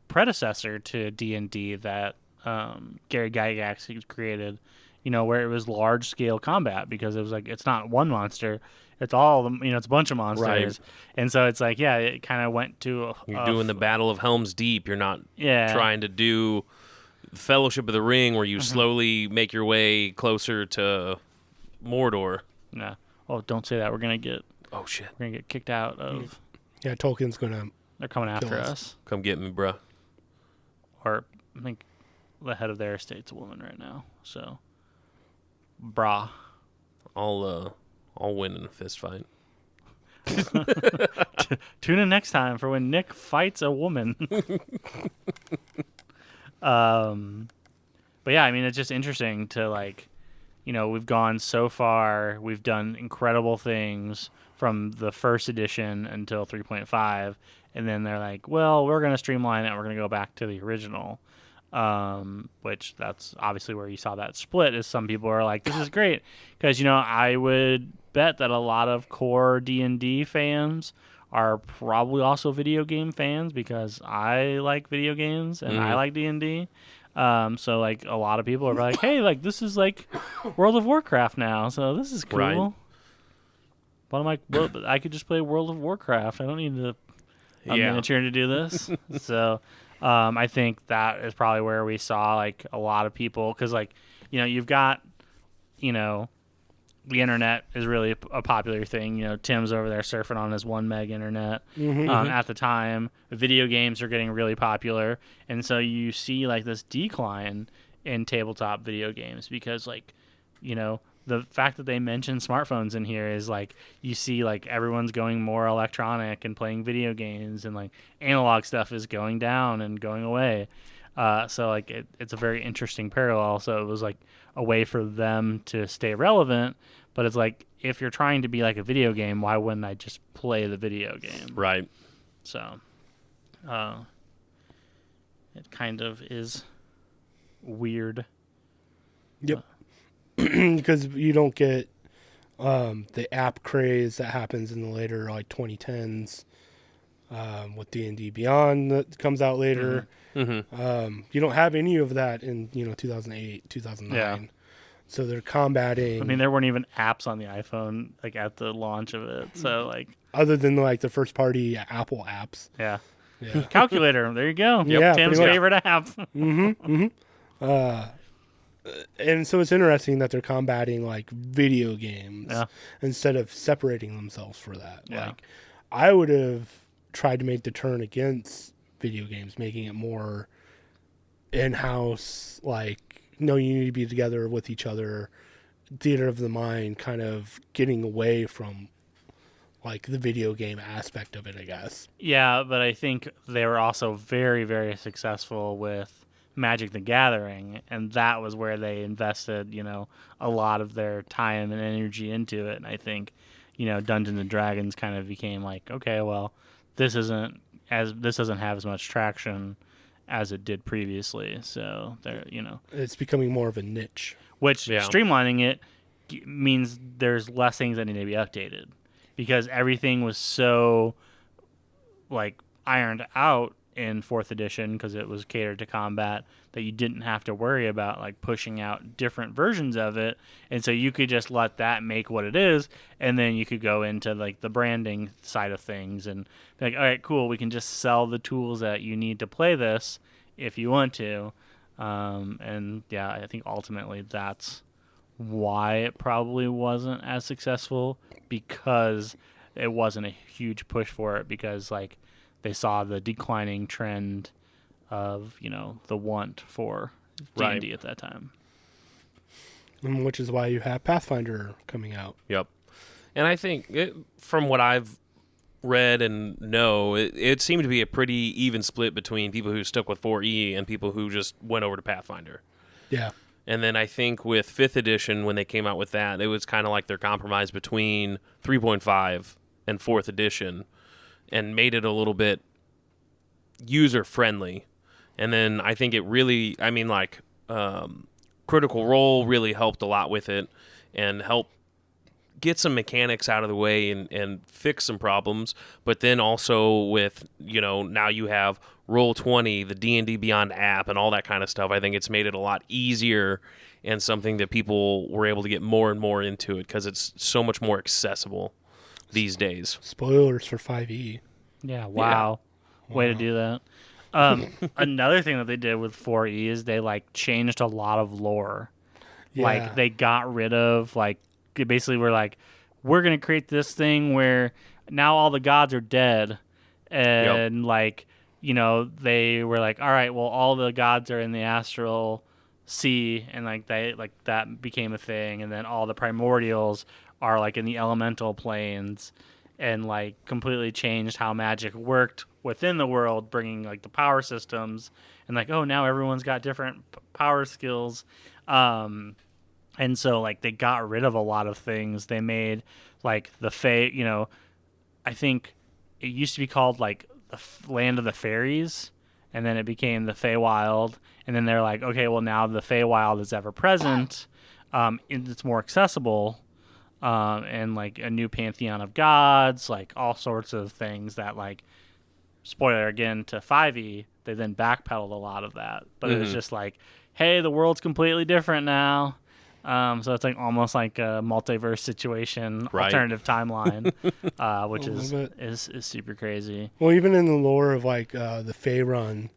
predecessor to D&D that Gary Gygax created, where it was large scale combat, because it was like it's not one monster, it's all of them, it's a bunch of monsters, Right. And so it's like it kind of went to You're doing the Battle of Helm's Deep. You're not yeah trying to do Fellowship of the Ring where you slowly make your way closer to Mordor. yeah. Oh, don't say that. We're gonna get shit. kicked out of. Yeah, Tolkien's going to... They're coming after us. us. Come get me, bruh. Or I think the head of their estate's a woman right now. So, brah. I'll win in a fist fight. Tune in next time for when Nick fights a woman. But yeah, it's just interesting to we've gone so far. We've done incredible things from the first edition until 3.5, and then they're like, well, we're going to streamline it. We're going to go back to the original, which that's obviously where you saw that split, is some people are like, this is great. Because, I would bet that a lot of core D&D fans are probably also video game fans, because I like video games and I like D&D. So a lot of people are like, hey, this is like World of Warcraft now, so this is cool. Right. But I'm like, well, but I could just play World of Warcraft. I don't need a miniature to do this. So I think that is probably where we saw a lot of people, because you've got the internet is really a popular thing. Tim's over there surfing on his 1 meg internet. At the time, video games are getting really popular, and so you see this decline in tabletop video games, because the fact that they mention smartphones in here is you see everyone's going more electronic and playing video games, and analog stuff is going down and going away. So it's a very interesting parallel. So it was a way for them to stay relevant, but it's if you're trying to be a video game, why wouldn't I just play the video game? Right. So it kind of is weird. Yep. Because you don't get the app craze that happens in the later 2010s with D&D Beyond that comes out later. Mm-hmm. You don't have any of that in 2008, 2009. Yeah. So they're combating. There weren't even apps on the iPhone at the launch of it. So other than the first party Apple apps. yeah. Yeah. Calculator. There you go. Yeah, Tim's pretty much. favorite app. And so it's interesting that they're combating like video games Yeah. instead of separating themselves for that. Yeah. Like, I would have tried to make the turn against video games, making it more in-house, like, no, you need to be together with each other, theater of the mind, kind of getting away from like the video game aspect of it, I guess. Yeah, but I think they were also very, very successful with Magic the Gathering, and that was where they invested, a lot of their time and energy into it. And I think, Dungeons and Dragons kind of became like, okay, well, this doesn't have as much traction as it did previously. So It's becoming more of a niche. which Yeah. streamlining it means there's less things that need to be updated because everything was so like ironed out in 4th edition because it was catered to combat that you didn't have to worry about like pushing out different versions of it, and so you could just let that make what it is, and then you could go into like the branding side of things and be like, all right, cool, we can just sell the tools that you need to play this if you want to. And yeah, I think ultimately that's why it probably wasn't as successful, because it wasn't a huge push for it, because like they saw the declining trend of the want for D&D at that time. And which is why you have Pathfinder coming out. Yep. And I think from what I've read and know, it seemed to be a pretty even split between people who stuck with 4E and people who just went over to Pathfinder. Yeah. And then I think with 5th edition, when they came out with that, it was kind of like their compromise between 3.5 and 4th edition and made it a little bit user-friendly. And then I think it really, Critical Role really helped a lot with it and helped get some mechanics out of the way and fix some problems. But then also with, now you have Roll20, the D&D Beyond app, and all that kind of stuff. I think it's made it a lot easier and something that people were able to get more and more into it because it's so much more accessible these days. Spoilers for 5e. Yeah, wow. Way to do that. Another thing that they did with 4E is they like changed a lot of lore. Yeah. Like they got rid of like they basically were like, we're gonna create this thing where now all the gods are dead, and they were like, all right, well all the gods are in the astral sea, and that became a thing, and then all the primordials are like in the elemental planes, and like completely changed how magic worked within the world, bringing like the power systems, and like, oh, now everyone's got different power skills. And so like they got rid of a lot of things. They made like the I think it used to be called like the Land of the Fairies, and then it became the Feywild, and then they're like, okay, well now the Feywild is ever present. It's more accessible. And like a new pantheon of gods, like all sorts of things that, like, spoiler again to 5e, they then backpedaled a lot of that. But it was just like, hey, the world's completely different now. So it's like almost like a multiverse situation, Right. alternative timeline, which A little bit. is super crazy. Well, even in the lore of like the Faerun,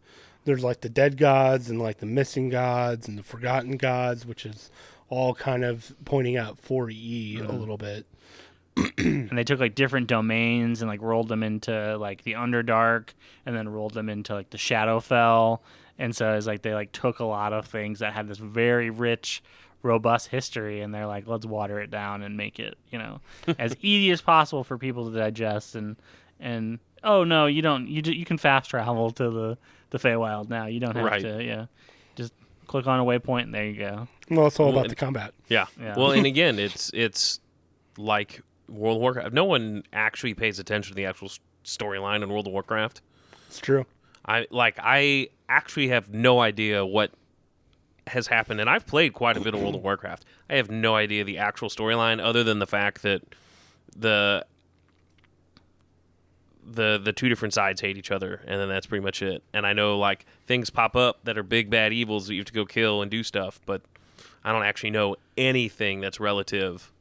there's like the dead gods and like the missing gods and the forgotten gods, which is all kind of pointing out 4E a little bit. And they took like different domains and like rolled them into like the Underdark, and then rolled them into like the Shadowfell. And so it's like they like took a lot of things that had this very rich, robust history, and they're like, let's water it down and make it, as easy as possible for people to digest. And oh no, you don't. You can fast travel to the Feywild now. You don't have Right. to. Yeah, just click on a waypoint and there you go. Well, it's all Well, about and- the combat. Yeah. Yeah. Well, and again, it's like World of Warcraft. No one actually pays attention to the actual storyline in World of Warcraft. It's true. I actually have no idea what has happened, and I've played quite a bit of World of Warcraft. I have no idea the actual storyline, other than the fact that the two different sides hate each other, and then that's pretty much it. And I know like things pop up that are big bad evils that you have to go kill and do stuff, but I don't actually know anything that's relative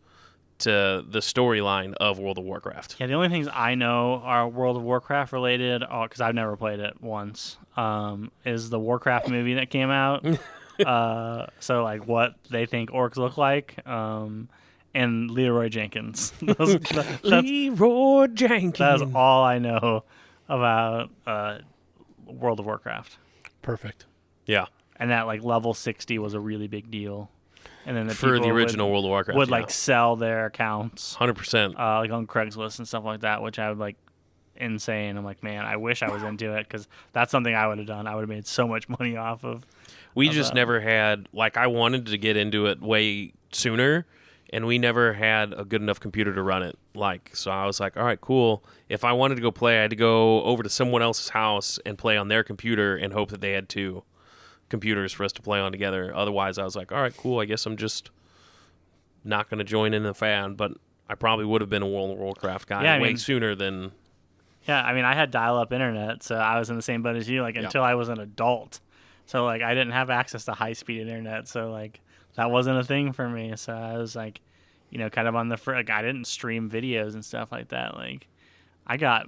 to the storyline of World of Warcraft. Yeah, the only things I know are World of Warcraft related, because I've never played it once, is the Warcraft movie that came out. So, like, what they think orcs look like, and Leroy Jenkins. Leroy Jenkins. That's all I know about World of Warcraft. Perfect. Yeah. And that, like, level 60 was a really big deal. And then For the people original World of Warcraft. would yeah. like, sell their accounts. 100%. Like on Craigslist and stuff like that, which I would like insane. I'm like, man, I wish I was into it because that's something I would have done. I would have made so much money off of. We just never had, like, I wanted to get into it way sooner, and we never had a good enough computer to run it. Like, so I was like, all right, cool. If I wanted to go play, I had to go over to someone else's house and play on their computer and hope that they had two computers for us to play on together. Otherwise, I was like, all right, cool. I guess I'm just not going to join in the fan, but I probably would have been a World of Warcraft guy way sooner than... Yeah, I mean, I had dial-up internet, so I was in the same boat as you, like, until I was an adult. So, like, I didn't have access to high-speed internet, so, like, that wasn't a thing for me. So I was, like, you know, kind of on the... like, I didn't stream videos and stuff like that. Like, I got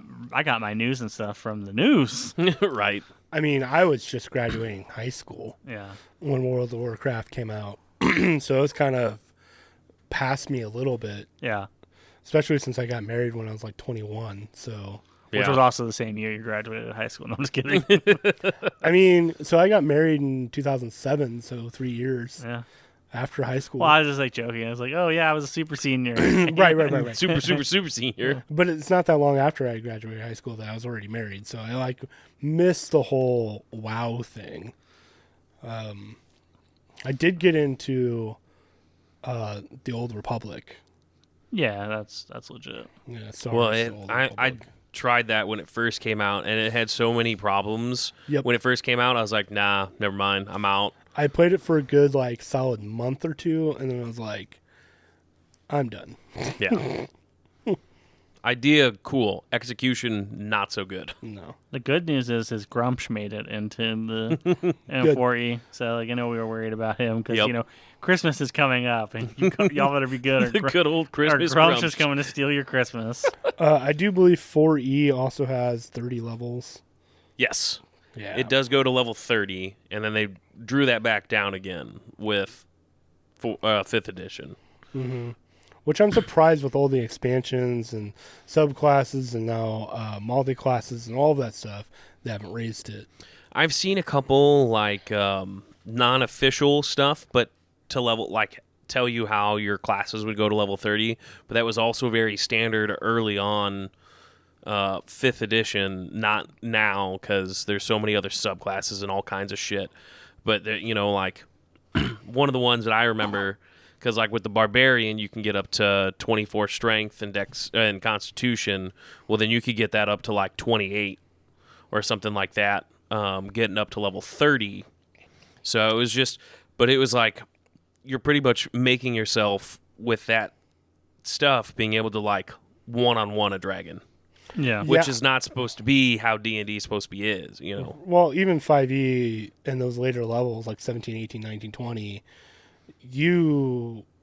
my news and stuff from the news. Right. I mean, I was just graduating high school Yeah. when World of Warcraft came out. So it was kind of past me a little bit, Yeah. especially since I got married when I was like 21. So, Which was also the same year you graduated high school. No, I'm just kidding. I mean, so I got married in 2007, so 3 years Yeah. after high school. Well, I was just, like, joking. I was like, oh, yeah, I was a super senior. Right. Super senior. But it's not that long after I graduated high school that I was already married. So I, like, missed the whole WoW thing. I did get into the Old Republic. Yeah, that's legit. Yeah, Star Well, Wars, The Old I Republic. tried that when it first came out, and it had so many problems. Yep. When it first came out, I was like, nah, never mind. I'm out. I played it for a good, like, solid month or two, and then I was like, I'm done. Yeah. Idea, cool. Execution, not so good. No. The good news is his Grumsh made it into the M4E. So, like, I know we were worried about him because, Yep. you know, Christmas is coming up, and y'all better be good. Or The good old Christmas Grumsh is Grumsh. coming to steal your Christmas. I do believe 4E also has 30 levels. Yes. Yeah. It does go to level 30, and then they drew that back down again with 5th edition. Which I'm surprised with all the expansions and subclasses and now multi-classes and all of that stuff, they haven't raised it. I've seen a couple, like, non-official stuff, but to level, like, tell you how your classes would go to level 30, but that was also very standard early on 5th edition, not now, because there's so many other subclasses and all kinds of shit. But, you know, like, one of the ones that I remember, because, like, with the Barbarian, you can get up to 24 strength and dex and constitution. Well, then you could get that up to, like, 28 or something like that, getting up to level 30. So it was just, but it was like, you're pretty much making yourself, with that stuff, being able to, like, one-on-one a dragon. Yeah. Which is not supposed to be how D&D is supposed to be, you know. Well, even 5e and those later levels, like 17, 18, 19, 20,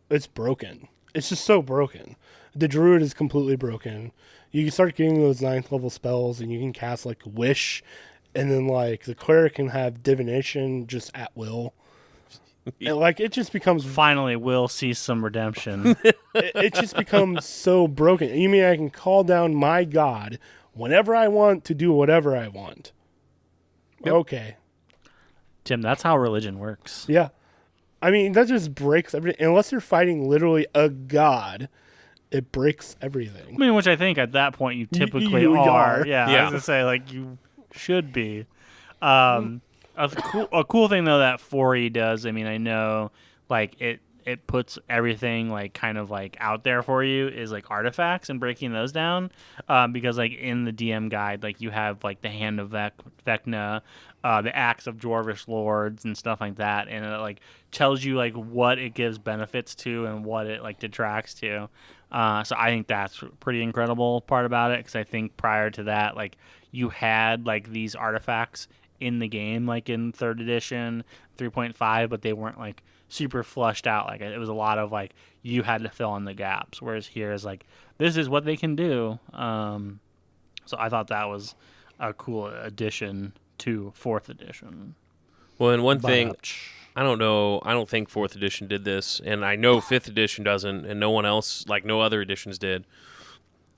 it's broken. It's just so broken. The druid is completely broken. You can start getting those 9th level spells, and you can cast, like, Wish, and then, like, the cleric can have divination just at will. And, like, it just becomes Finally, we'll see some redemption. it just becomes so broken. You mean I can call down my god whenever I want to do whatever I want? Yep. Okay. Tim, that's how religion works. Yeah. I mean, that just breaks everything. Unless you're fighting literally a god, it breaks everything. I mean, which I think at that point you typically you are. are. Yeah, I Yeah. was gonna say, like, you should be. A cool thing though that 4E does. I mean, I know, like, it puts everything, like, kind of, like, out there for you, is, like, artifacts and breaking those down, because, like, in the DM guide, like, you have, like, the Hand of Vecna, the Axe of Dwarvish Lords and stuff like that, and it, like, tells you, like, what it gives benefits to and what it, like, detracts to. So I think that's a pretty incredible part about it, because I think prior to that, like, you had, like, these artifacts in the game, like in 3rd edition, 3.5, but they weren't like super flushed out. Like it was a lot of like you had to fill in the gaps. Whereas here is like this is what they can do. So I thought that was a cool addition to 4th edition. Well, and one thing, But- I don't know. I don't think 4th edition did this, and I know 5th edition doesn't, and no one else, like no other editions did.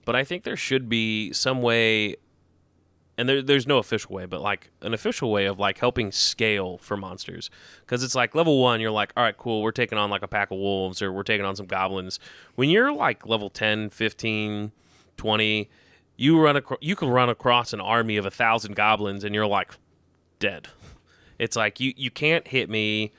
But I think there should be some way, and there's no official way, but like an official way of like helping scale for monsters. Because it's like level 1, you're like, all right, cool, we're taking on like a pack of wolves, or we're taking on some goblins. When you're like level 10, 15, 20, you can run across an army of 1,000 goblins, and you're like dead. It's like you can't hit me.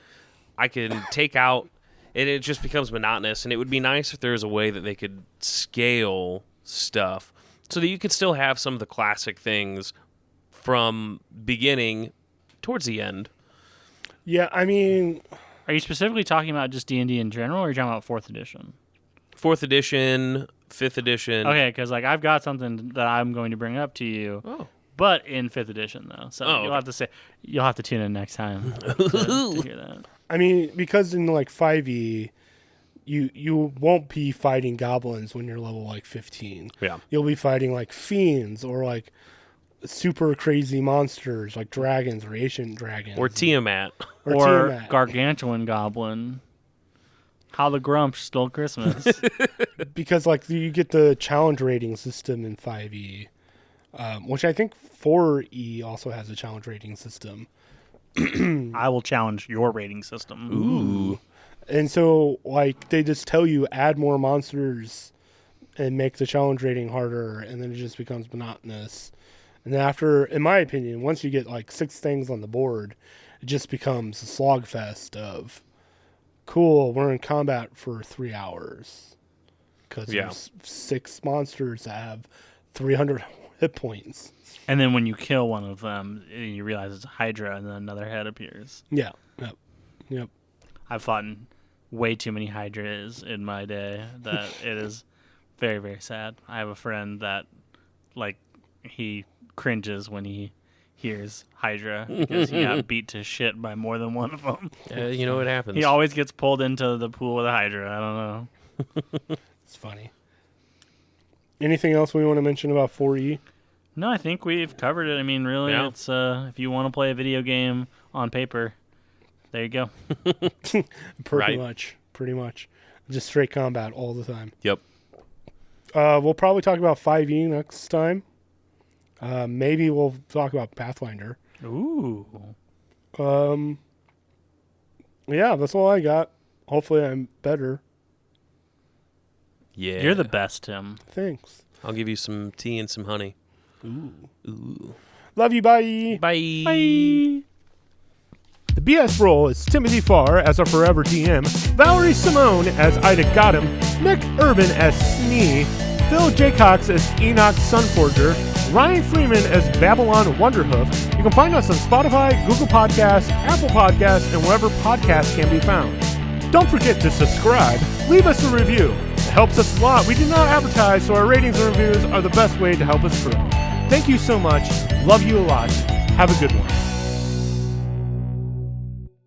I can take out, and it just becomes monotonous. And it would be nice if there was a way that they could scale stuff so that you could still have some of the classic things from beginning towards the end. Yeah, I mean, Are you specifically talking about just D&D in general, or are you talking about 4th edition? 4th edition, 5th edition. Okay, because like I've got something that I'm going to bring up to you, Oh. but in 5th edition though. So Oh, you'll have to tune in next time to hear that. I mean, because in like 5e, you won't be fighting goblins when you're level like 15. Yeah. You'll be fighting like fiends or like super crazy monsters like dragons or ancient dragons Or Tiamat. or Or Tiamat. Gargantuan Goblin. How the Grump Stole Christmas. Because like you get the challenge rating system in 5e, which I think 4e also has a challenge rating system. I will challenge your rating system. Ooh. And so, like, they just tell you add more monsters and make the challenge rating harder, and then it just becomes monotonous. And then after, in my opinion, once you get like 6 things on the board, it just becomes a slogfest of, cool, we're in combat for 3 hours. Because Yeah. there's 6 monsters that have 300 hit points. And then when you kill one of them, you realize it's a Hydra, and then another head appears. Yeah. Yep. I've fought way too many Hydras in my day that it is very, very sad. I have a friend that, like, he cringes when he hears Hydra because he got beat to shit by more than one of them. You know what happens. He always gets pulled into the pool with a Hydra. I don't know. It's funny. Anything else we want to mention about 4E? No, I think we've covered it. I mean, really, Yeah. it's if you want to play a video game on paper, there you go. Pretty Right. much. Just straight combat all the time. Yep. We'll probably talk about 5e next time. Maybe we'll talk about Pathfinder. Ooh. Yeah, that's all I got. Hopefully I'm better. Yeah. You're the best, Tim. Thanks. I'll give you some tea and some honey. Ooh. Love you, bye. Bye. Bye. The BS Roll is Timothy Farr as our Forever DM, Valerie Simone as Ida Gotham, Nick Urban as Snee, Phil Jaycox as Enoch Sunforger, Ryan Freeman as Babylon Wonderhoof. You can find us on Spotify, Google Podcasts, Apple Podcasts, and wherever podcasts can be found. Don't forget to subscribe. Leave us a review. It helps us a lot. We do not advertise, so our ratings and reviews are the best way to help us grow. Thank you so much. Love you a lot. Have a good one.